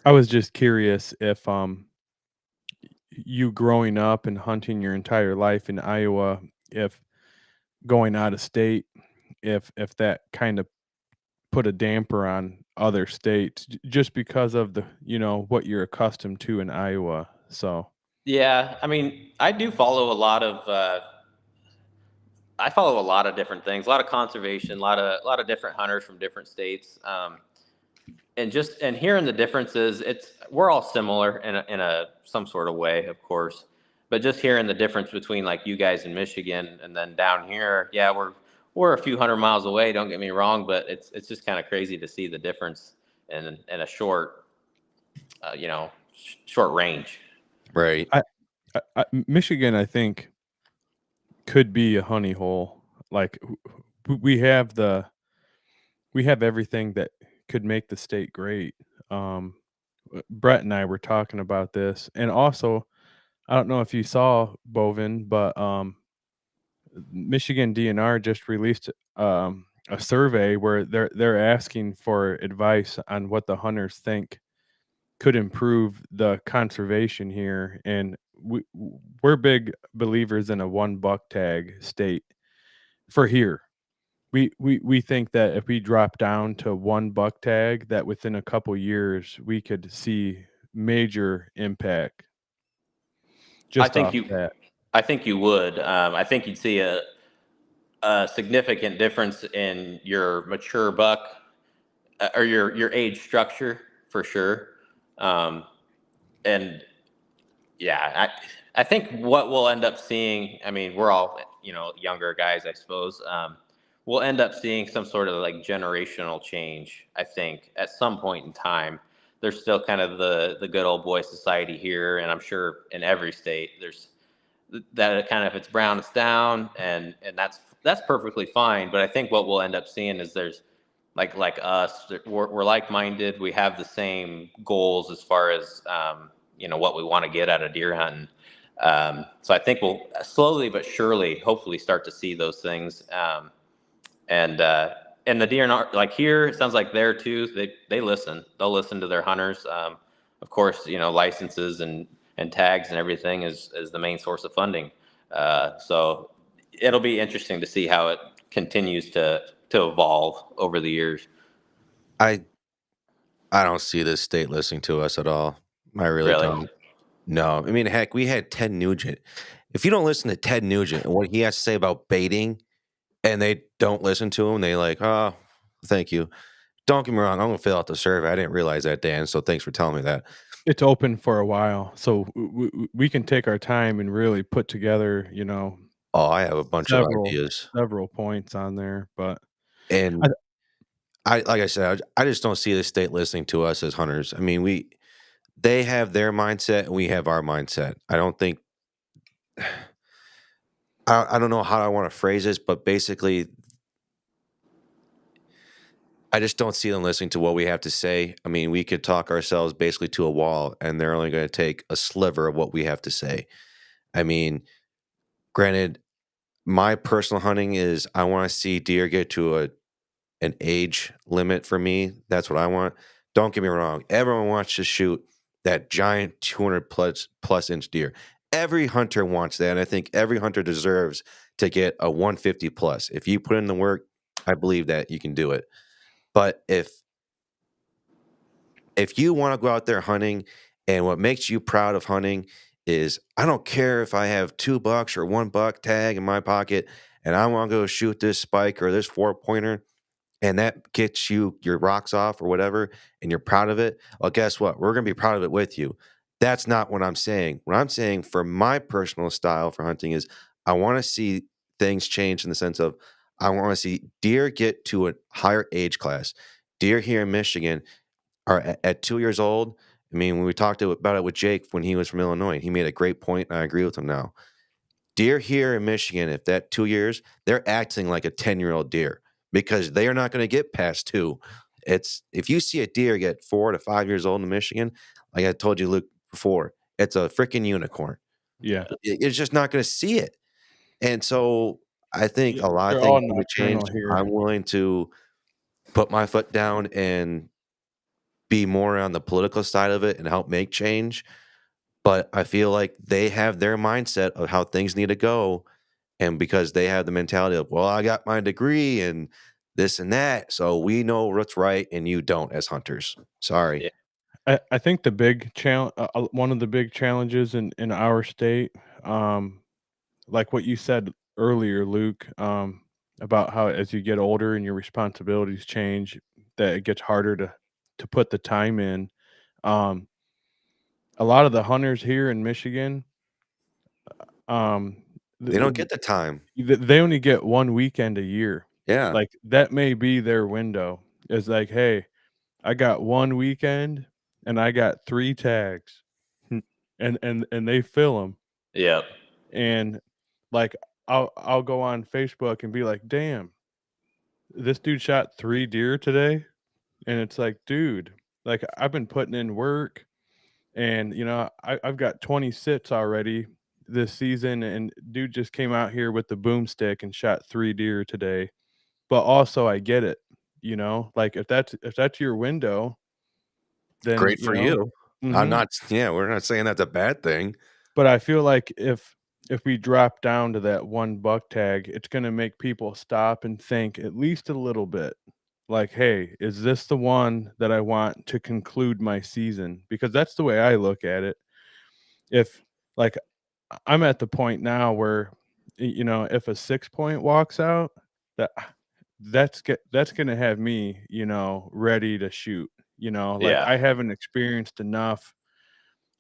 I was just curious if you growing up and hunting your entire life in Iowa, if going out of state, if that kind of put a damper on other states just because of the what you're accustomed to in Iowa. So yeah, I mean, I do follow a lot of different things, a lot of conservation, a lot of different hunters from different states, and hearing the differences. We're all similar in some sort of way, of course, but just hearing the difference between like you guys in Michigan and then down here, yeah, we're a few hundred miles away, don't get me wrong, but it's just kind of crazy to see the difference in a short short range. Right. Michigan, I think, could be a honey hole. Like we have everything that could make the state great. Brett and I were talking about this, and also I don't know if you saw, Bovin, but Michigan DNR just released a survey where they're asking for advice on what the hunters think could improve the conservation here, and we're big believers in a one buck tag state for here. we think that if we drop down to one buck tag, that within a couple years we could see major impact I just think off you, that. I think you would. I think you'd see a significant difference in your mature buck or your age structure for sure. Um, and yeah, I think what we'll end up seeing. I mean, we're all younger guys, I suppose. We'll end up seeing some sort of like generational change. I think at some point in time, there's still kind of the good old boy society here, and I'm sure in every state there's that kind of, if it's brown, it's down, and that's perfectly fine. But I think what we'll end up seeing is there's like us, we're like-minded. We have the same goals as far as what we want to get out of deer hunting. So I think we'll slowly but surely, hopefully, start to see those things. And and the deer not like here. It sounds like there too. They listen. They'll listen to their hunters. Of course, licenses and tags and everything is the main source of funding. So it'll be interesting to see how it continues to evolve over the years. I don't see this state listening to us at all. I really Really. don't. No, I mean, heck, we had Ted Nugent. If you don't listen to Ted Nugent and what he has to say about baiting, and they don't listen to him, they like, oh, thank you. Don't get me wrong, I'm gonna fill out the survey. I didn't realize that, Dan. So thanks for telling me that. It's open for a while, so we can take our time and really put together, Oh, I have a bunch of several ideas, several points on there. But and I, like I said, I just don't see the state listening to us as hunters. I mean, they have their mindset and we have our mindset. I don't think I don't know how I want to phrase this, but basically, I just don't see them listening to what we have to say. I mean, we could talk ourselves basically to a wall, and they're only going to take a sliver of what we have to say. I mean, granted, my personal hunting is I want to see deer get to an age limit for me. That's what I want. Don't get me wrong. Everyone wants to shoot that giant 200 plus inch deer. Every hunter wants that. And I think every hunter deserves to get a 150 plus. If you put in the work, I believe that you can do it. But if you want to go out there hunting and what makes you proud of hunting is I don't care if I have $2 or $1 tag in my pocket and I want to go shoot this spike or this 4-pointer and that gets you your rocks off or whatever, and you're proud of it, well, guess what? We're going to be proud of it with you. That's not what I'm saying. What I'm saying for my personal style for hunting is I want to see things change in the sense of I want to see deer get to a higher age class. Deer here in Michigan are at 2 years old. I mean, when we talked about it with Jake when he was from Illinois, he made a great point, and I agree with him now. Deer here in Michigan, if that 2 years, they're acting like a 10-year-old deer because they are not going to get past 2. It's if you see a deer get 4 to 5 years old in Michigan, like I told you, Luke, before, it's a freaking unicorn. yeah, It's just not going to see it. And so I think yeah, a lot of they're things all need to change. nocturnal here. I'm willing to put my foot down and be more on the political side of it and help make change. But I feel like they have their mindset of how things need to go. And because they have the mentality of, well, I got my degree and this and that. So we know what's right and you don't as hunters. Sorry. Yeah. I think the big challenge, one of the big challenges in our state, like what you said earlier, Luke, about how as you get older and your responsibilities change, that it gets harder to put the time in. Um, a lot of the hunters here in Michigan, um, They don't get the time. they only get one weekend a year. Yeah. Like that may be their window. It's like, hey, I got one weekend and I got 3 tags, and they fill them. Yep. And like I'll go on Facebook and be like, damn, this dude shot 3 deer today, and it's like, dude, like I've been putting in work, and I've got 20 sits already this season, and dude just came out here with the boomstick and shot 3 deer today. But also, I get it, like if that's your window, then Great for you. I'm Mhm. not, yeah, we're not saying that's a bad thing. But I feel like if if we drop down to that one buck tag, it's going to make people stop and think at least a little bit. Like, hey, is this the one that I want to conclude my season? Because that's the way I look at it. If, like, I'm at the point now where, if a 6-point walks out, that's going to have me, ready to shoot. Like, Yeah. I haven't experienced enough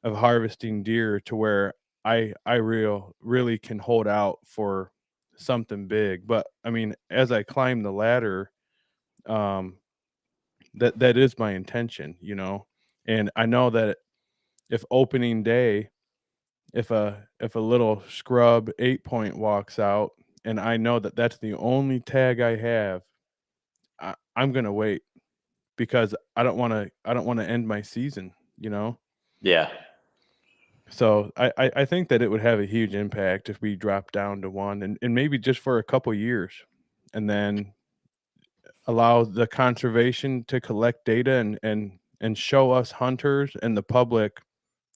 of harvesting deer to where I really can hold out for something big. But I mean, as I climb the ladder, um, that is my intention, and I know that if opening day, if a little scrub 8-point walks out, and I know that that's the only tag I have, I'm gonna wait because I don't want to end my season, Yeah. So I think that it would have a huge impact if we drop down to one, and maybe just for a couple years, and then allow the conservation to collect data and show us hunters and the public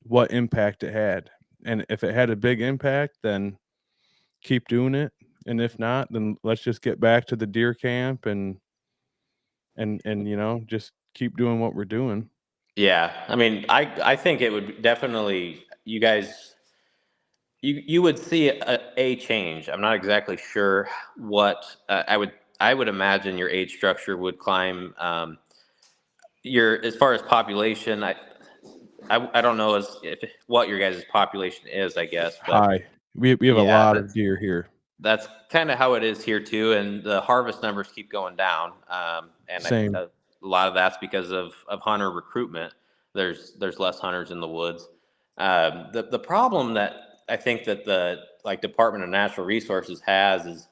what impact it had. And if it had a big impact, then keep doing it. And if not, then let's just get back to the deer camp and just keep doing what we're doing. Yeah. I mean, I think it would definitely, you guys, you would see a change. I'm not exactly sure what I would imagine your age structure would climb. Your as far as population, I don't know if what your guys' population is, I guess, but High. We have a yeah, lot of deer here. that's kind of how it is here too, and the harvest numbers keep going down. And Same. a lot of that's because of hunter recruitment. There's less hunters in the woods. The problem that I think that the Department of Natural Resources has is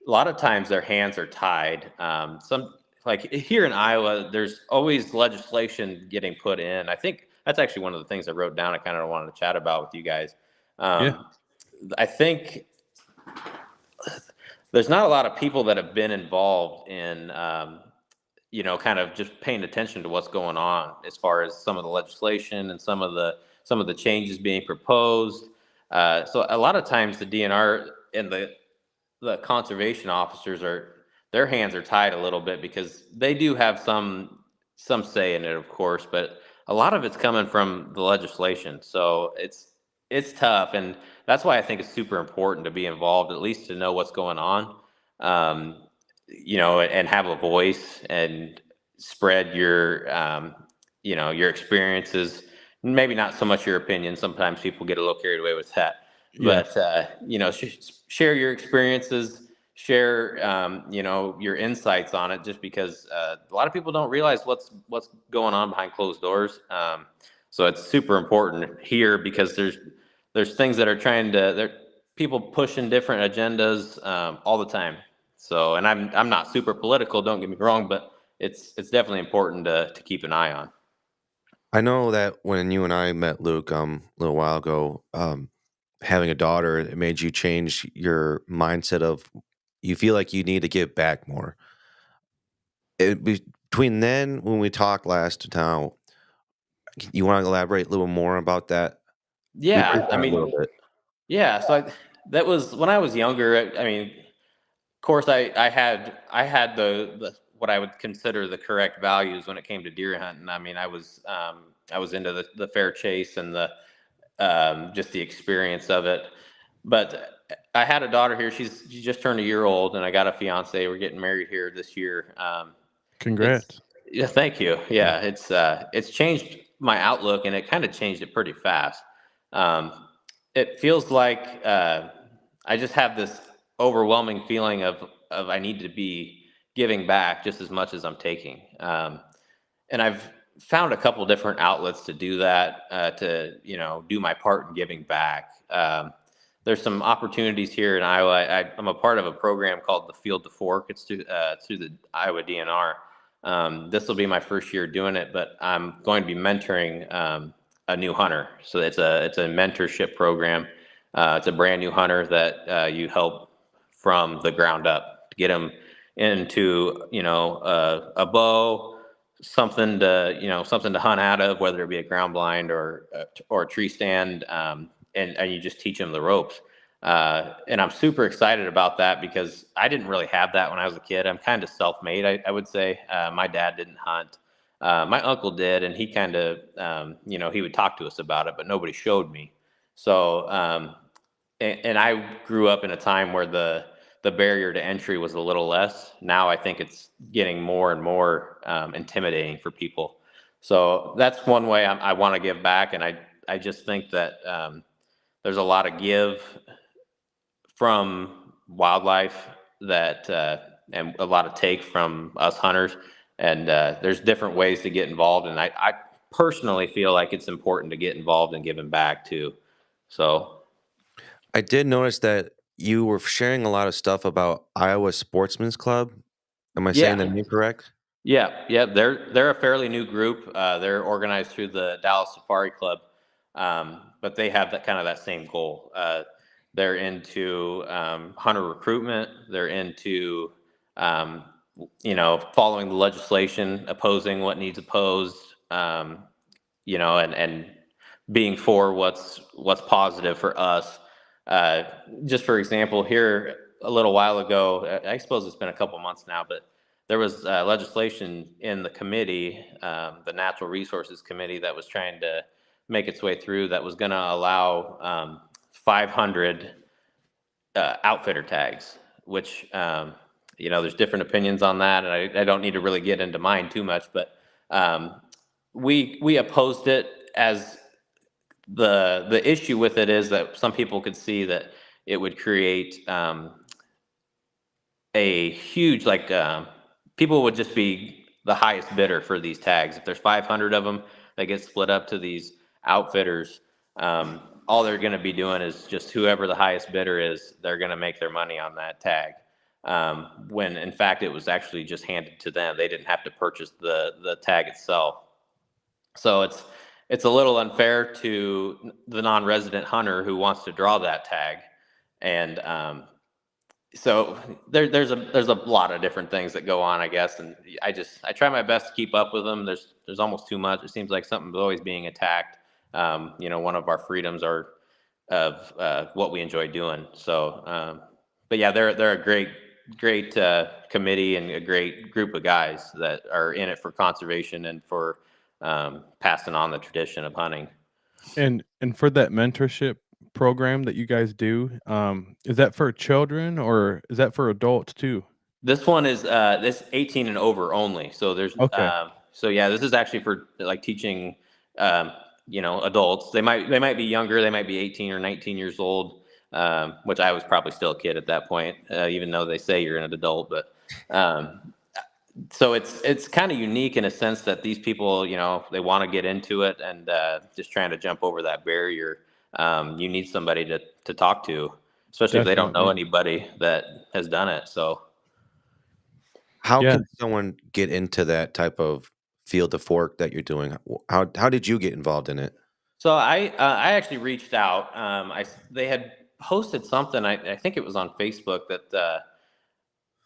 a lot of times their hands are tied. Some like here in Iowa, there's always legislation getting put in. I think that's actually one of the things I wrote down. I kind of wanted to chat about with you guys. Yeah. I think there's not a lot of people that have been involved in, kind of just paying attention to what's going on as far as some of the legislation and some of the changes being proposed. So a lot of times the DNR and the conservation officers their hands are tied a little bit because they do have some say in it, of course, but a lot of it's coming from the legislation. So it's tough, and that's why I think it's super important to be involved, at least to know what's going on, and have a voice and spread your experiences. Maybe not so much your opinion. Sometimes people get a little carried away with that, Yeah. but share your experiences, share your insights on it, just because a lot of people don't realize what's going on behind closed doors. So it's super important here because there's things that are there people pushing different agendas all the time. So, and I'm not super political, don't get me wrong, but it's definitely important to keep an eye on. I know that when you and I met, Luke, a little while ago, having a daughter, it made you change your mindset of you feel like you need to give back more. Between then, when we talked last now, you want to elaborate a little more about that? We Yeah, touched I on it a mean, little bit. yeah. So that was when I was younger. I mean, of course, I had the what I would consider the correct values when it came to deer hunting. I mean, I was into the fair chase and the just the experience of it. But I had a daughter here. She just turned a year old, and I got a fiance. We're getting married here this year. Congrats. Yeah, thank you. Yeah, it's changed my outlook, and it kind of changed it pretty fast. Um, it feels like I just have this overwhelming feeling of I need to be giving back just as much as I'm taking. And I've found a couple different outlets to do that, to do my part in giving back. There's some opportunities here in Iowa. I'm a part of a program called the Field to Fork. It's through the Iowa DNR. This will be my first year doing it, but I'm going to be mentoring a new hunter. So it's a mentorship program. It's a brand new hunter that you help from the ground up to get them into a bow, something to hunt out of, whether it be a ground blind or a tree stand, and you just teach them the ropes. And I'm super excited about that because I didn't really have that when I was a kid. I'm kind of self-made, I would say. My dad didn't hunt. My uncle did, and he kind of, he would talk to us about it, but nobody showed me. So, and I grew up in a time where the barrier to entry was a little less. Now I think it's getting more and more intimidating for people. So that's one way I want to give back, and I just think that there's a lot of give from wildlife that and a lot of take from us hunters, and there's different ways to get involved, and I personally feel like it's important to get involved and giving back too. So I did notice that you were sharing a lot of stuff about Iowa Sportsman's Club. Am I saying the yeah. name correct? Yeah, they're a fairly new group. They're organized through the Dallas Safari Club, but they have that same goal. They're into hunter recruitment. They're into following the legislation, opposing what needs opposed, and being for what's positive for us. Just for example, here a little while ago, I suppose it's been a couple months now, but there was legislation in the committee, the Natural Resources Committee, that was trying to make its way through, that was going to allow 500 outfitter tags, which there's different opinions on that, and I don't need to really get into mine too much, but we opposed it. As the issue with it is that some people could see that it would create a huge, people would just be the highest bidder for these tags. If there's 500 of them that get split up to these outfitters, all they're going to be doing is just whoever the highest bidder is, they're going to make their money on that tag. When in fact it was actually just handed to them. They didn't have to purchase the tag itself. So it's a little unfair to the non-resident hunter who wants to draw that tag, and so there's a lot of different things that go on, I guess, and I try my best to keep up with them. There's almost too much. It seems like something's always being attacked. One of our freedoms are of what we enjoy doing. So, but yeah, they're a great committee and a great group of guys that are in it for conservation and for passing on the tradition of hunting. And for that mentorship program that you guys do, is that for children or is that for adults too? This one is this 18 and over only. So there's Okay. so yeah, this is actually for like teaching adults. They might be younger, they might be 18 or 19 years old, which I was probably still a kid at that point, even though they say you're an adult. But so it's kind of unique in a sense that these people, they want to get into it, and just trying to jump over that barrier. You need somebody to talk to, especially if they don't know anybody that has done it. So how can someone get into that type of field of fork that you're doing? How did you get involved in it? So I actually reached out. They had posted something. I think it was on Facebook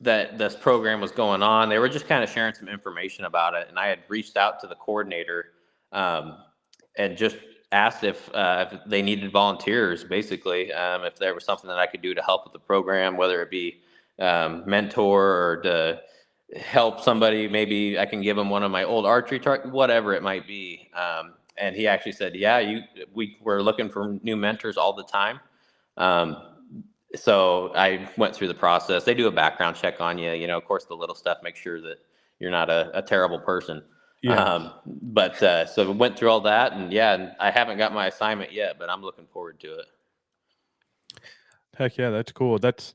that this program was going on. They were just kind of sharing some information about it, and I had reached out to the coordinator and just asked if they needed volunteers, basically, if there was something that I could do to help with the program, whether it be mentor or to help somebody. Maybe I can give them one of my old archery whatever it might be. And he actually said, yeah, we're looking for new mentors all the time. So I went through the process. They do a background check on you, of course, the little stuff, make sure that you're not a terrible person. Yeah. So we went through all that, and and I haven't got my assignment yet, but I'm looking forward to it. Heck yeah, that's cool. That's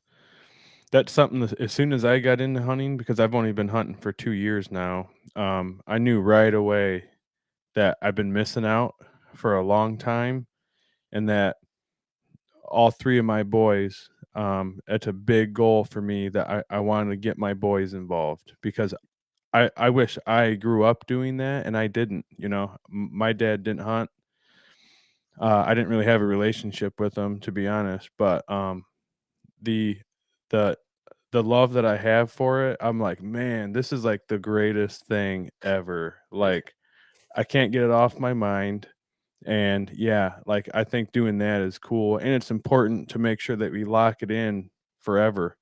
something that, as soon as I got into hunting, because I've only been hunting for 2 years now, I knew right away that I've been missing out for a long time, and that all 3 of my boys, it's a big goal for me that I want to get my boys involved, because I wish I grew up doing that, and I didn't. My dad didn't hunt. I didn't really have a relationship with him, to be honest, but the the love that I have for it, I'm like, man, this is like the greatest thing ever. Like, I can't get it off my mind. And yeah, like I think doing that is cool, and it's important to make sure that we lock it in forever.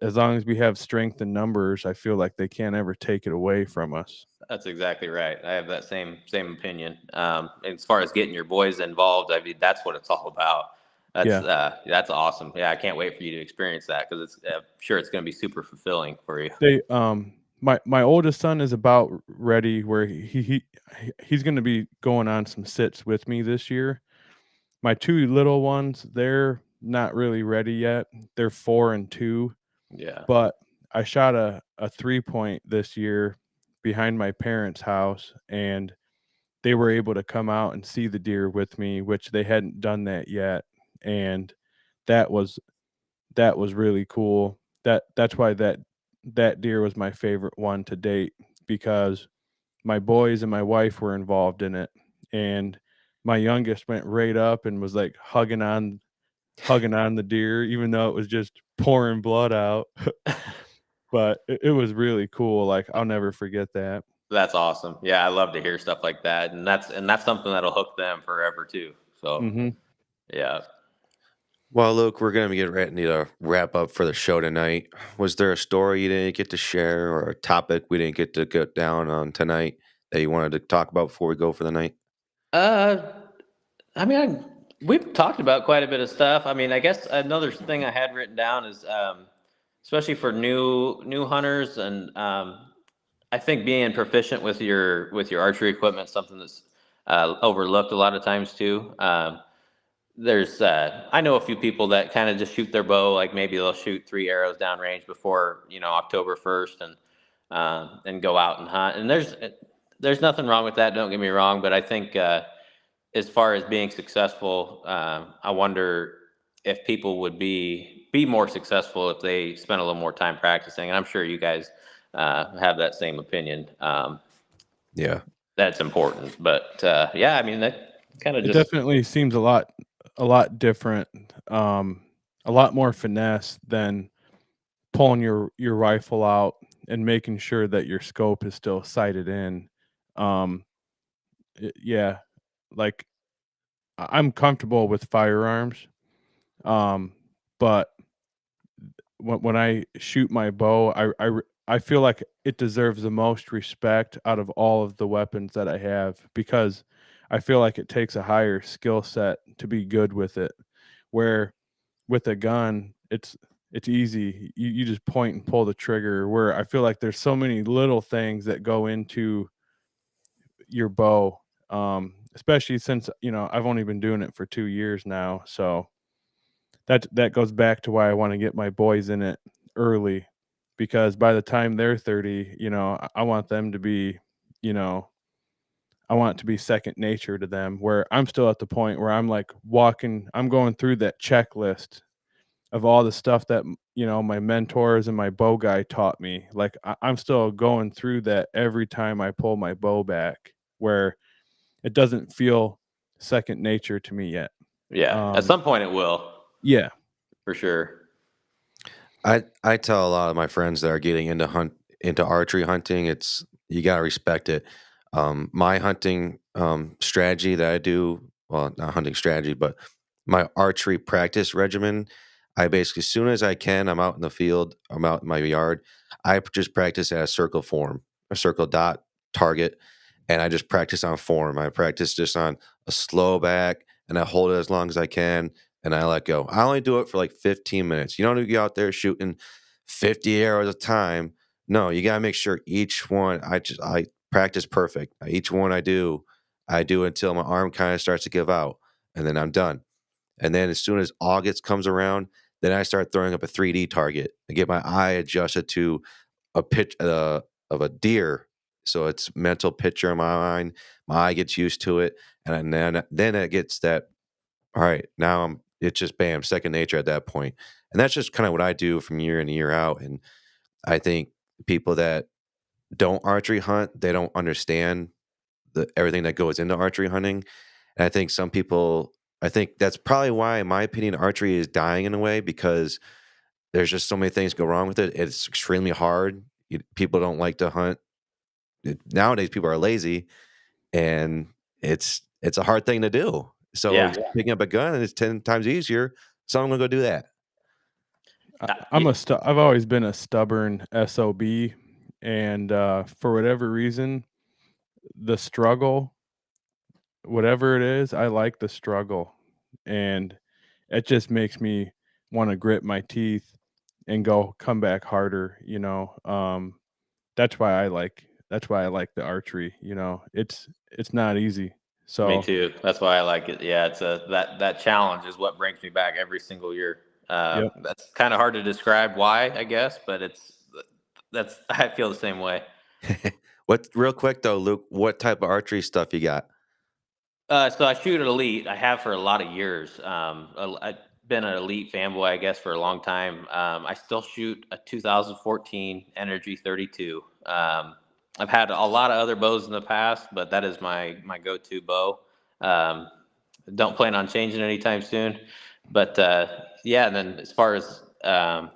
As long as we have strength in numbers, I feel like they can't ever take it away from us. That's exactly right. I have that same opinion. As far as getting your boys involved, I mean, that's what it's all about. Yeah. That's awesome. Yeah, I can't wait for you to experience that, because it's sure it's going to be super fulfilling for you. They my oldest son is about ready where he's going to be going on some sits with me this year. My two little ones, they're not really ready yet. They're 4 and 2, Yeah. but I shot a 3-point this year behind my parents' house, and they were able to come out and see the deer with me, which they hadn't done that yet. And that was really cool. That's why that deer was my favorite one to date, because my boys and my wife were involved in it, and my youngest went right up and was like hugging on the deer, even though it was just pouring blood out. But it was really cool. Like, I'll never forget that. That's awesome. Yeah, I love to hear stuff like that, and that's something that'll hook them forever too. So Hmm. yeah. Well, Luke, we're going to get ready to wrap up for the show tonight. Was there a story you didn't get to share, or a topic we didn't get to get down on tonight that you wanted to talk about before we go for the night? Uh, I mean, we've talked about quite a bit of stuff. I mean, I guess another thing I had written down is, especially for new hunters, and I think being proficient with your archery equipment is something that's overlooked a lot of times too. There's I know a few people that kind of just shoot their bow, like maybe they'll shoot 3 arrows downrange before October 1st, and go out and hunt. And there's nothing wrong with that. Don't get me wrong, but I think as far as being successful, I wonder if people would be more successful if they spent a little more time practicing. And I'm sure you guys have that same opinion. Yeah. That's important. But yeah, I mean, that kind of It just definitely seems a lot different, a lot more finesse than pulling your rifle out and making sure that your scope is still sighted in. Um, yeah, like I'm comfortable with firearms, but when I shoot my bow, I feel like it deserves the most respect out of all of the weapons that I have, because I feel like it takes a higher skill set to be good with it. Where with a gun, it's easy. You just point and pull the trigger. Where I feel like there's so many little things that go into your bow, especially since I've only been doing it for 2 years now. So that goes back to why I want to get my boys in it early, because by the time they're 30, I want them to be, you know, I want it to be second nature to them, where I'm still at the point where I'm going through that checklist of all the stuff that, my mentors and my bow guy taught me. Like I'm still going through that every time I pull my bow back, where it doesn't feel second nature to me yet. yeah. At some point, it will, Yeah. for sure. I tell a lot of my friends that are getting into archery hunting, it's you gotta respect it. My hunting strategy that I do, well, not hunting strategy, but my archery practice regimen. I basically, as soon as I can, I'm out in the field, I'm out in my yard. I just practice at a circle form, a circle dot target, and I just practice on form. I practice just on a slow back, and I hold it as long as I can, and I let go. I only do it for like 15 minutes. You don't need to get out there shooting 50 arrows a time. No, you got to make sure each one, I practice perfect. Each one I do until my arm kind of starts to give out, and then I'm done. And then as soon as August comes around, then I start throwing up a 3D target. I get my eye adjusted to a pitch of a deer. So it's mental picture in my mind. My eye gets used to it. And then it gets that, all right, now it's just bam, second nature at that point. And that's just kind of what I do from year in and year out. And I think people that don't archery hunt, they don't understand everything that goes into archery hunting. And I think that's probably why, in my opinion, archery is dying in a way, because there's just so many things go wrong with it. It's extremely hard. People don't like to hunt. Nowadays, people are lazy, and it's a hard thing to do. So Yeah. picking up a gun is 10 times easier. So I'm gonna go do that. I've always been a stubborn SOB, and for whatever reason, the struggle, whatever it is, I like the struggle, and it just makes me want to grit my teeth and come back harder. That's why I like the archery. It's not easy. So Me too. That's why I like it. Yeah, it's that challenge is what brings me back every single year. Yep. That's kind of hard to describe why, I guess, but I feel the same way. Real quick though, Luke, what type of archery stuff you got? So I shoot at Elite. I have for a lot of years. I've been an Elite fanboy, I guess, for a long time. I still shoot a 2014 Energy 32. I've had a lot of other bows in the past, but that is my go-to bow. Don't plan on changing anytime soon. But yeah, and then as far as kind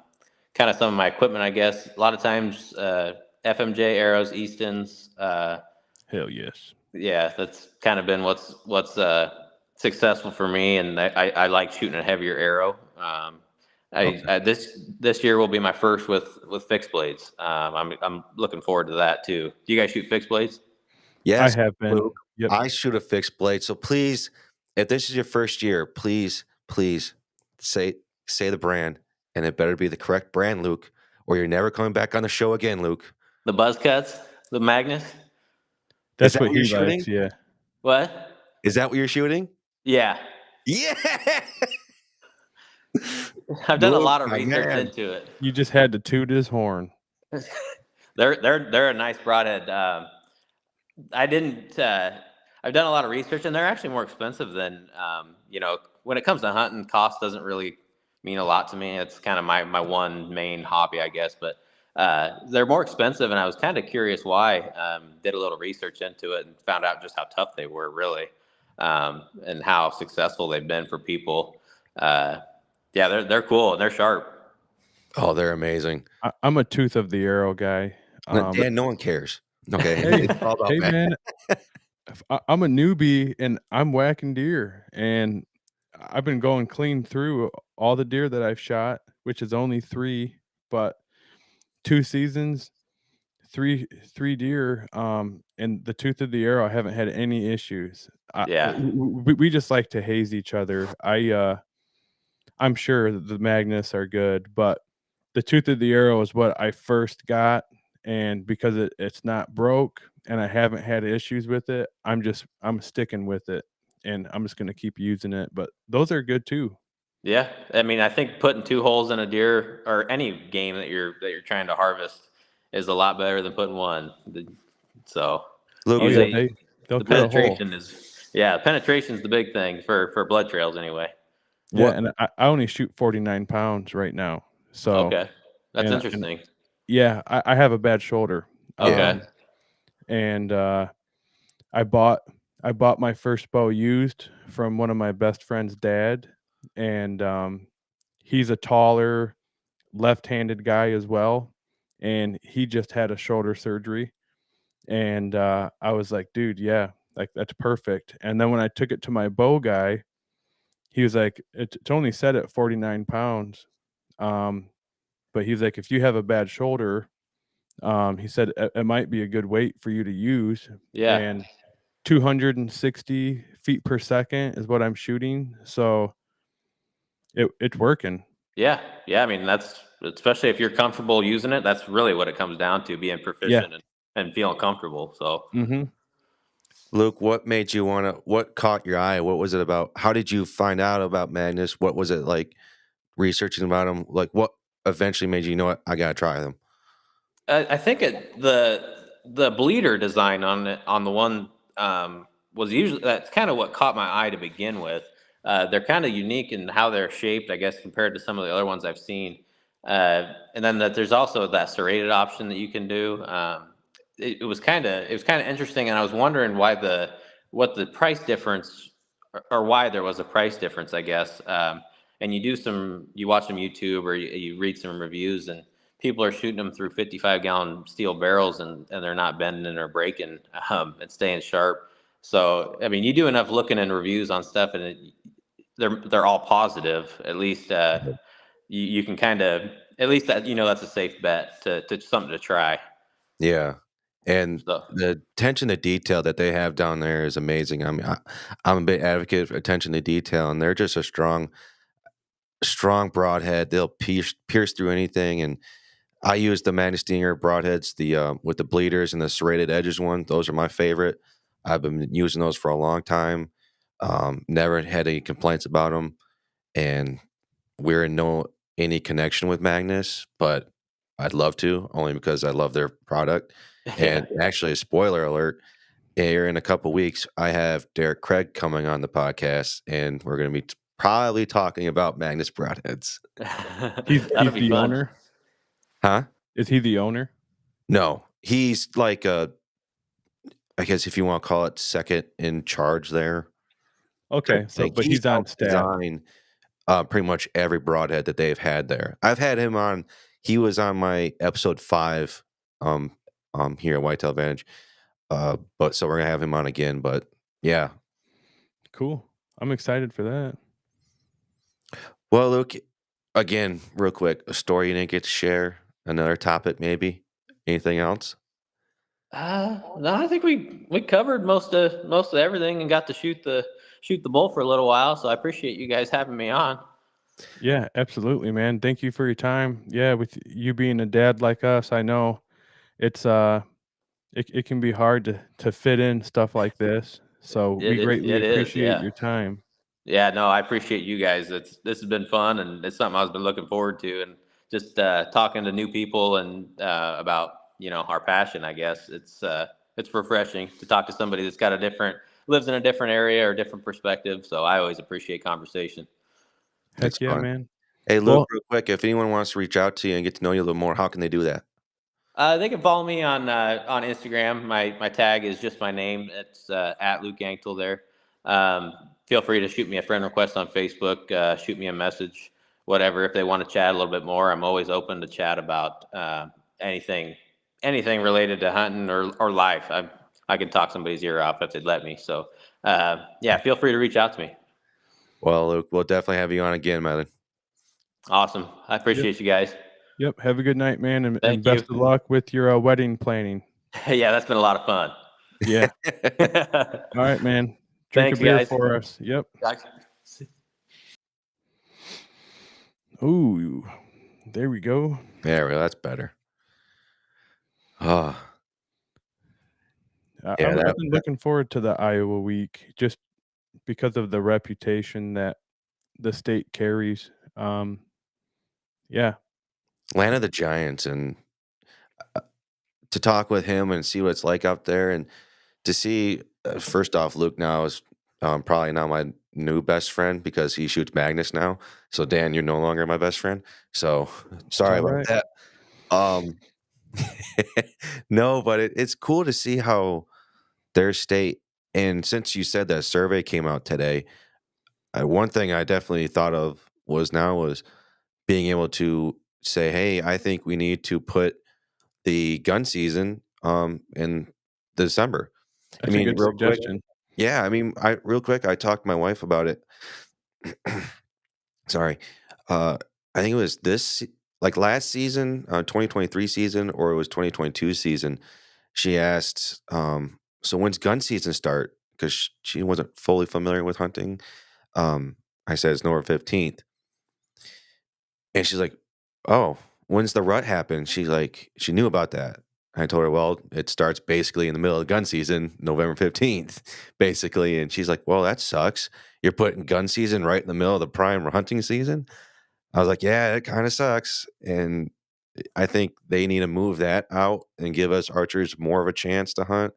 of some of my equipment, I guess, a lot of times FMJ arrows, Eastons. Hell yes. Yeah, that's kind of been what's successful for me, and I like shooting a heavier arrow. This year will be my first with fixed blades. I'm looking forward to that too. Do you guys shoot fixed blades? Yes, I have been. Luke. Yep. I shoot a fixed blade. So please, if this is your first year, please say the brand, and it better be the correct brand, Luke, or you're never coming back on the show again, Luke. The buzz cuts, the Magnus. That's that what what he you're likes. shooting? Yeah. What? Is that what you're shooting? Yeah, Yeah. I've done a Luke, lot of my research man. into it. You just had to toot his horn. They're a nice broadhead. I didn't. I've done a lot of research, and they're actually more expensive than when it comes to hunting. Cost doesn't really mean a lot to me. It's kind of my one main hobby, I guess. But they're more expensive, and I was kind of curious why. Did a little research into it and found out just how tough they were, really, and how successful they've been for people. Yeah, they're cool and they're sharp. Oh, they're amazing. I'm a tooth of the arrow guy. Dan, no one cares. Okay. Hey, It's all about hey Matt. man, I'm a newbie and I'm whacking deer, and I've been going clean through all the deer that I've shot, which is only 3, but 2 seasons, three deer, and the tooth of the arrow, I haven't had any issues. Yeah. We just like to haze each other. I'm sure that the Magnus are good, but the tooth of the arrow is what I first got, and because it's not broke and I haven't had issues with it, I'm sticking with it, and I'm just gonna keep using it. But those are good too. Yeah, I mean, I think putting 2 holes in a deer or any game that you're trying to harvest is a lot better than putting one. So Luke, Oh yeah, usually they'll the cut a hole. penetration is the big thing for blood trails anyway. Yeah, What- and I only shoot 49 pounds right now. So Okay, that's and- interesting. yeah, I have a bad shoulder. Okay. And I bought my first bow used from one of my best friend's dad, and he's a taller, left-handed guy as well, and he just had a shoulder surgery, and I was like, dude, yeah, like that's perfect. And then when I took it to my bow guy, he was like, it's only set at 49 pounds, but he's like, if you have a bad shoulder, he said it might be a good weight for you to use. Yeah. And 260 feet per second is what I'm shooting, so it's working. Yeah. I mean, that's especially if you're comfortable using it. That's really what it comes down to: being proficient and feeling comfortable. So. Mm-hmm. Luke, what made you what caught your eye? What was it about? How did you find out about Magnus? What was it like researching about them? Like what eventually made you know what? I got to try them. I think the bleeder design on the one was usually, that's kind of what caught my eye to begin with. They're kind of unique in how they're shaped, I guess, compared to some of the other ones I've seen. And then there's also that serrated option that you can do. It was kind of interesting, and I was wondering what the price difference, or why there was a price difference, I guess. And you watch some YouTube, or you read some reviews, and people are shooting them through 55-gallon steel barrels, and they're not bending or breaking and staying sharp. So, I mean, you do enough looking and reviews on stuff, and they're all positive. At least you can kind of, at least that, that's a safe bet to something to try. Yeah, and So the attention to detail that they have down there is amazing. I mean, I'm a big advocate for attention to detail, and they're just a strong broadhead. They'll pierce through anything, and I use the Magnus Stinger broadheads, the with the bleeders and the serrated edges one. Those are my favorite. I've been using those for a long time. Never had any complaints about them, and we're in no any connection with Magnus, but I'd love to, only because I love their product. yeah. And actually, a spoiler alert, here in a couple weeks, I have Derek Craig coming on the podcast, and we're going to be probably talking about Magnus broadheads. He's That'll be the fun. owner. Huh? Is he the owner? No, he's like I guess if you want to call it second in charge there. Okay, so Like but he's on helped staff. design pretty much every broadhead that they've had there. I've had him on. He was on my episode 5 here at Whitetail Advantage. But so we're gonna have him on again. But yeah. Cool. I'm excited for that. Well, Luke, again, real quick, a story you didn't get to share, another topic maybe. Anything else? No, I think we covered most of everything and got to shoot the bull for a little while. So I appreciate you guys having me on. Yeah, absolutely, man. Thank you for your time. Yeah, with you being a dad like us, I know it's it can be hard to fit in stuff like this. So we greatly It is, appreciate your time. Yeah, no, I appreciate you guys. This has been fun, and it's something I've been looking forward to, and just talking to new people and about our passion. I guess it's refreshing to talk to somebody that's got lives in a different area or different perspective. So I always appreciate conversation. Heck It's yeah, fun. man. Hey, Luke, Well, real quick, if anyone wants to reach out to you and get to know you a little more, how can they do that? They can follow me on Instagram. My tag is just my name. It's at Luke Anctil there. Feel free to shoot me a friend request on Facebook. Shoot me a message, whatever. If they want to chat a little bit more, I'm always open to chat about anything related to hunting or life. I can talk somebody's ear off if they'd let me. So yeah, feel free to reach out to me. Well, Luke, we'll definitely have you on again, man. Awesome. I appreciate you guys. yep. Have a good night, man, and Thank best you. of luck with your wedding planning. Yeah, that's been a lot of fun. Yeah. All right, man. Drink Thanks, a beer guys. for us. Yep. Ooh, there we go. Yeah, well, that's better. Oh, yeah, I've been looking forward to the Iowa week just because of the reputation that the state carries. Yeah. Land of the Giants, and to talk with him and see what it's like out there, and to see first off, Luke now is probably now my new best friend because he shoots Magnus now. So Dan, you're no longer my best friend. So sorry all about right. that. No, but it's cool to see how their state. And since you said that survey came out today, one thing I definitely thought of was being able to say, hey, I think we need to put the gun season in December. That's a good Real quick, suggestion. yeah, I talked to my wife about it. Sorry. I think it was like last season, 2023 season, or it was 2022 season. She asked, so when's gun season start? Because she wasn't fully familiar with hunting. I said it's November 15th. And she's like, oh, when's the rut happen? She's like, she knew about that. I told her, well, it starts basically in the middle of gun season, November 15th, basically. And she's like, well, that sucks. You're putting gun season right in the middle of the prime hunting season. I was like, yeah, it kind of sucks. And I think they need to move that out and give us archers more of a chance to hunt.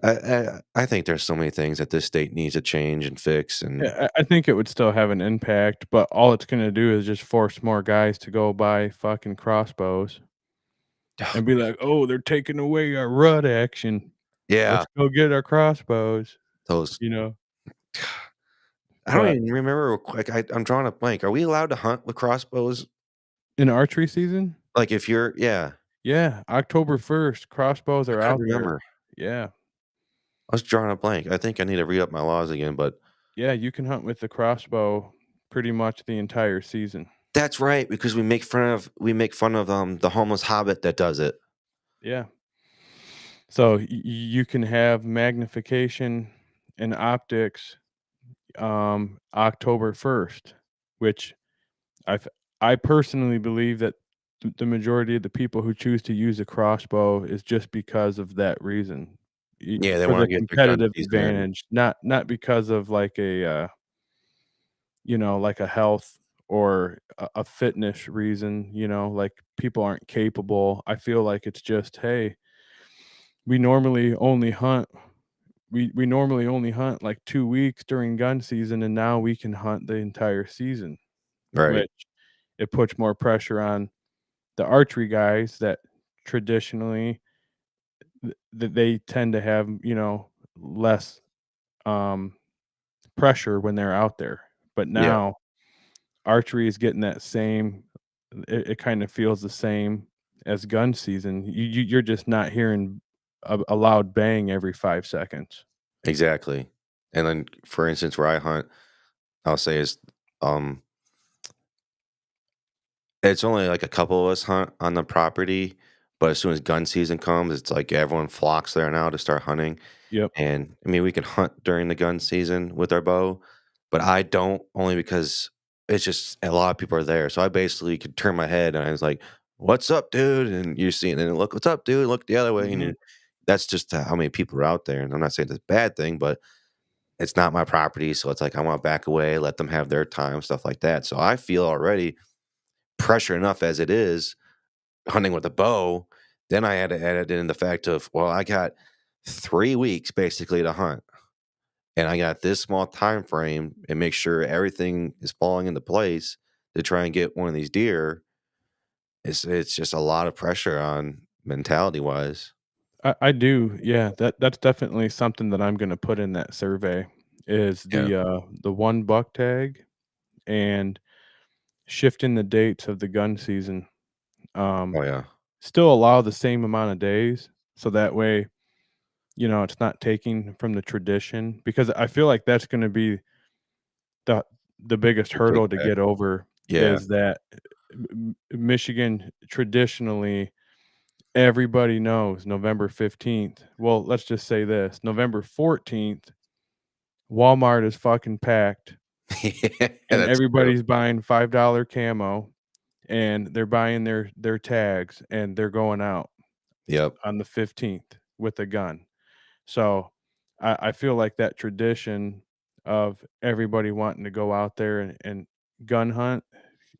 I think there's so many things that this state needs to change and fix. And Yeah, I think it would still have an impact, but all it's going to do is just force more guys to go buy fucking crossbows and be like, oh, they're taking away our rut action. yeah, Let's go get our crossbows, those. I don't But even remember real quick. I'm drawing a blank. Are we allowed to hunt with crossbows? in archery season? Like if you're, yeah. Yeah, October 1st, crossbows are I out remember. there. Yeah. I was drawing a blank. I think I need to re-up my laws again, but Yeah, you can hunt with the crossbow pretty much the entire season. that's right, because we make fun of the homeless hobbit that does it. Yeah. So you can have magnification and optics October 1st, which I I personally believe that the majority of the people who choose to use a crossbow is just because of that reason. Yeah, they For want the to get their gun competitive season in. advantage, not because of like a like a health or a fitness reason, like people aren't capable. I feel like it's just, hey, we normally only hunt we normally only hunt like 2 weeks during gun season, and now we can hunt the entire season, Right. which it puts more pressure on the archery guys that traditionally that they tend to have, less um pressure when they're out there. But Yeah, now archery is getting that same it kind of feels the same as gun season. You're just not hearing a loud bang every 5 seconds. exactly. And then, for instance, where I hunt, I'll say is, um, it's only like a couple of us hunt on the property, but as soon as gun season comes, it's like everyone flocks there now to start hunting. Yep. And I mean, we can hunt during the gun season with our bow, but I don't, only because it's just a lot of people are there. So I basically could turn my head and I was like, "What's up, dude?" And you're seeing, and look, "What's up, dude?" Look the other way, and Mhm. that's just how many people are out there. And I'm not saying it's a bad thing, but it's not my property, so it's like I want to back away, let them have their time, stuff like that. So I feel already pressure enough as it is hunting with a bow. Then I had to add it in the fact of, well, I got 3 weeks basically to hunt, and I got this small time frame and make sure everything is falling into place to try and get one of these deer. It's just a lot of pressure on mentality wise. I do, yeah, that's definitely something that I'm gonna put in that survey is Yeah. the 1 buck tag and shifting the dates of the gun season. Um, Oh yeah. Still allow the same amount of days, so that way, it's not taking from the tradition, because I feel like that's gonna be the the biggest The hurdle to pushback. get over Yeah. is that Michigan traditionally everybody knows November 15th. Well, let's just say this, November 14th, Walmart is fucking packed Yeah, and that's true. everybody's buying $5 camo and they're buying their tags and they're going out Yep. on the 15th with a gun. So I feel like that tradition of everybody wanting to go out there and gun hunt,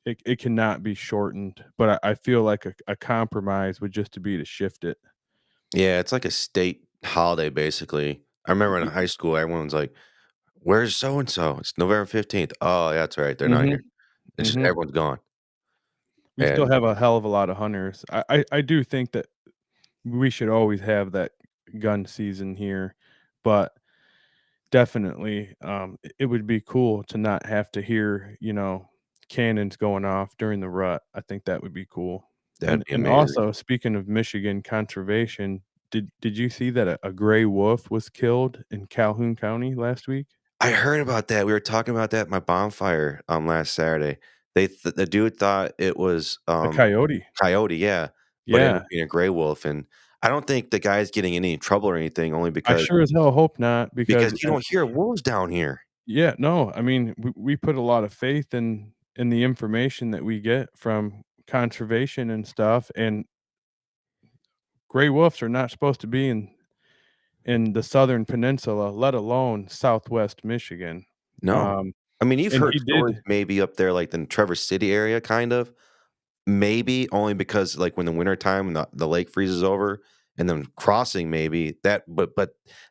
it cannot be shortened. But I feel like a compromise would just to be to shift it. Yeah, it's like a state holiday basically. I remember in high school, everyone's like, "Where's so and so? It's November 15th." Oh, yeah, that's right. They're not Mm-hmm. here. It's just Mm-hmm. everyone's gone. We still And have a hell of a lot of hunters. I do think that we should always have that gun season here, but definitely, it would be cool to not have to hear, cannons going off during the rut. I think that would be cool. that'd And be and amazing. also, speaking of Michigan conservation, did you see that a gray wolf was killed in Calhoun County last week? I heard about that. We were talking about that at my bonfire last Saturday. The dude thought it was A coyote. coyote, yeah, but it ended Yeah. up being a gray wolf. And I don't think the guy's getting any trouble or anything, only I sure as hell hope not because because you don't hear wolves down here. yeah, no, I mean, we put a lot of faith in the information that we get from conservation and stuff, and gray wolves are not supposed to be in the Southern Peninsula, let alone Southwest Michigan. No. Um, I mean, you've and heard he stories did maybe up there, like, in the Traverse City area, kind of. Maybe only because, like, when the wintertime and the lake freezes over and then crossing maybe that, but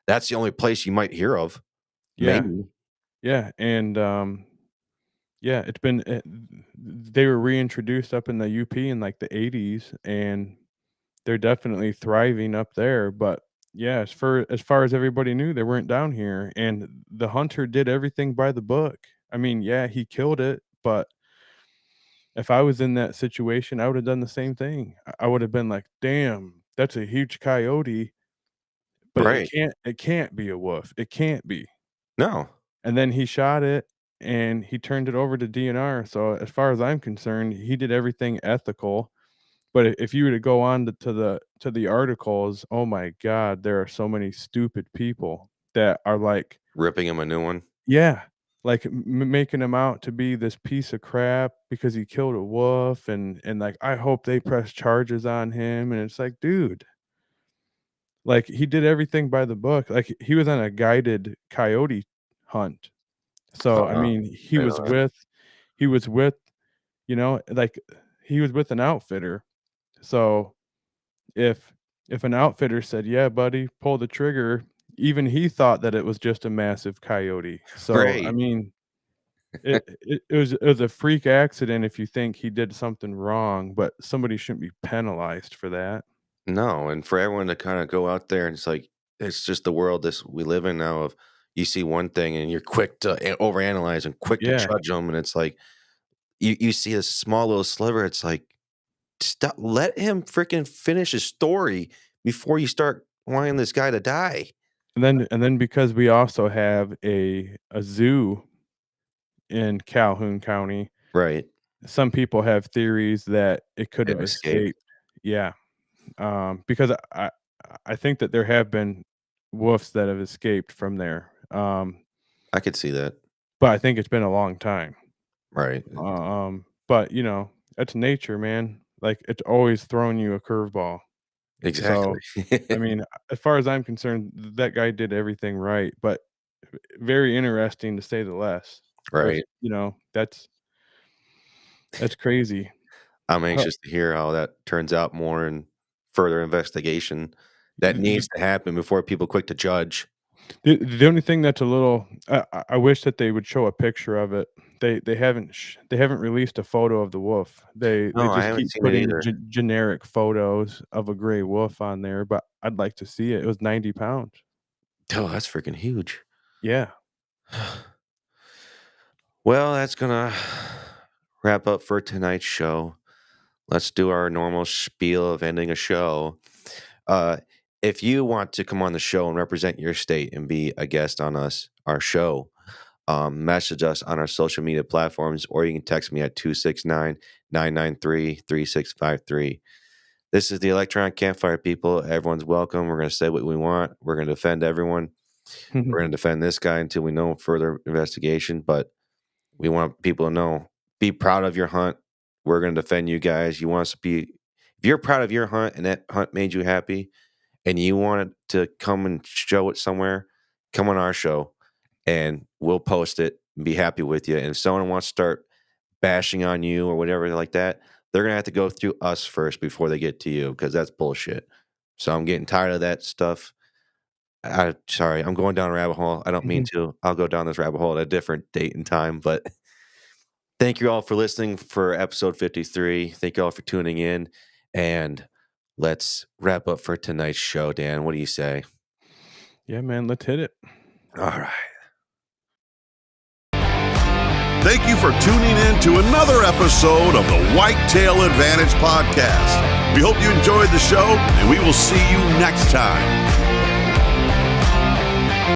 that's the only place you might hear of, yeah, maybe. yeah, and, yeah, it's been they were reintroduced up in the UP in, like, the '80s, and they're definitely thriving up there, but, yeah, as far as everybody knew, they weren't down here, and the hunter did everything by the book. I mean, yeah, he killed it, but if I was in that situation, I would have done the same thing. I would have been like, "Damn, that's a huge coyote," but Right. it can't be a wolf. It can't be. No. And then he shot it and he turned it over to DNR. So as far as I'm concerned, he did everything ethical. But if you were to go on to the articles, oh my God, there are so many stupid people that are like Ripping him a new one. yeah, like making him out to be this piece of crap because he killed a wolf and like I hope they press charges on him. And it's like, dude, like he did everything by the book. Like he was on a guided coyote hunt. So I mean, he I was know that. with, you know, like he was with an outfitter. So if an outfitter said, "Yeah, buddy, pull the trigger," even he thought that it was just a massive coyote. So I Right. mean, it was a freak accident if you think he did something wrong, but somebody shouldn't be penalized for that. No, and for everyone to kind of go out there and it's just the world this we live in now of you see one thing and you're quick to overanalyze and quick to Yeah. judge them, and it's like you see a small little sliver. It's like stop, let him freaking finish his story before you start wanting this guy to die. And then because we also have a zoo in Calhoun County, Right. some people have theories that it could It have escaped. escaped. Yeah. Because I think that there have been wolves that have escaped from there. I could see that. But I think it's been a long time. Right. But you know, it's nature, man. Like it's always throwing you a curveball. Exactly. So, I mean, as far as I'm concerned, that guy did everything right, but very interesting to say the less. But, Right. you know, that's crazy. I'm Uh, anxious to hear how that turns out more in further investigation that the needs to happen before people quick to judge. the only thing that's a little I wish that they would show a picture of it. They haven't they haven't released a photo of the wolf. They No, I just haven't keep seen it putting either. generic photos of a gray wolf on there, but I'd like to see it. It was 90 pounds. Oh, that's freaking huge. Yeah. Well, that's gonna wrap up for tonight's show. Let's do our normal spiel of ending a show. Uh, if you want to come on the show and represent your state and be a guest on our show, message us on our social media platforms, or you can text me at 269-993-3653. This is the Electronic Campfire, people. Everyone's welcome. We're going to say what we want. We're going to defend everyone. We're going to defend this guy until we know further investigation, but we want people to know, be proud of your hunt. We're going to defend you guys. You want us to be, if you're proud of your hunt and that hunt made you happy and you wanted to come and show it somewhere, come on our show and we'll post it and be happy with you. And if someone wants to start bashing on you or whatever like that, they're going to have to go through us first before they get to you, because that's bullshit. So I'm getting tired of that stuff. Sorry, I'm going down a rabbit hole. I don't mean to. I'll go down this rabbit hole at a different date and time, but thank you all for listening for episode 53. Thank you all for tuning in, and let's wrap up for tonight's show. Dan, what do you say? Yeah, man, let's hit it. All right. Thank you for tuning in to another episode of the Whitetail Advantage Podcast. We hope you enjoyed the show, and we will see you next time.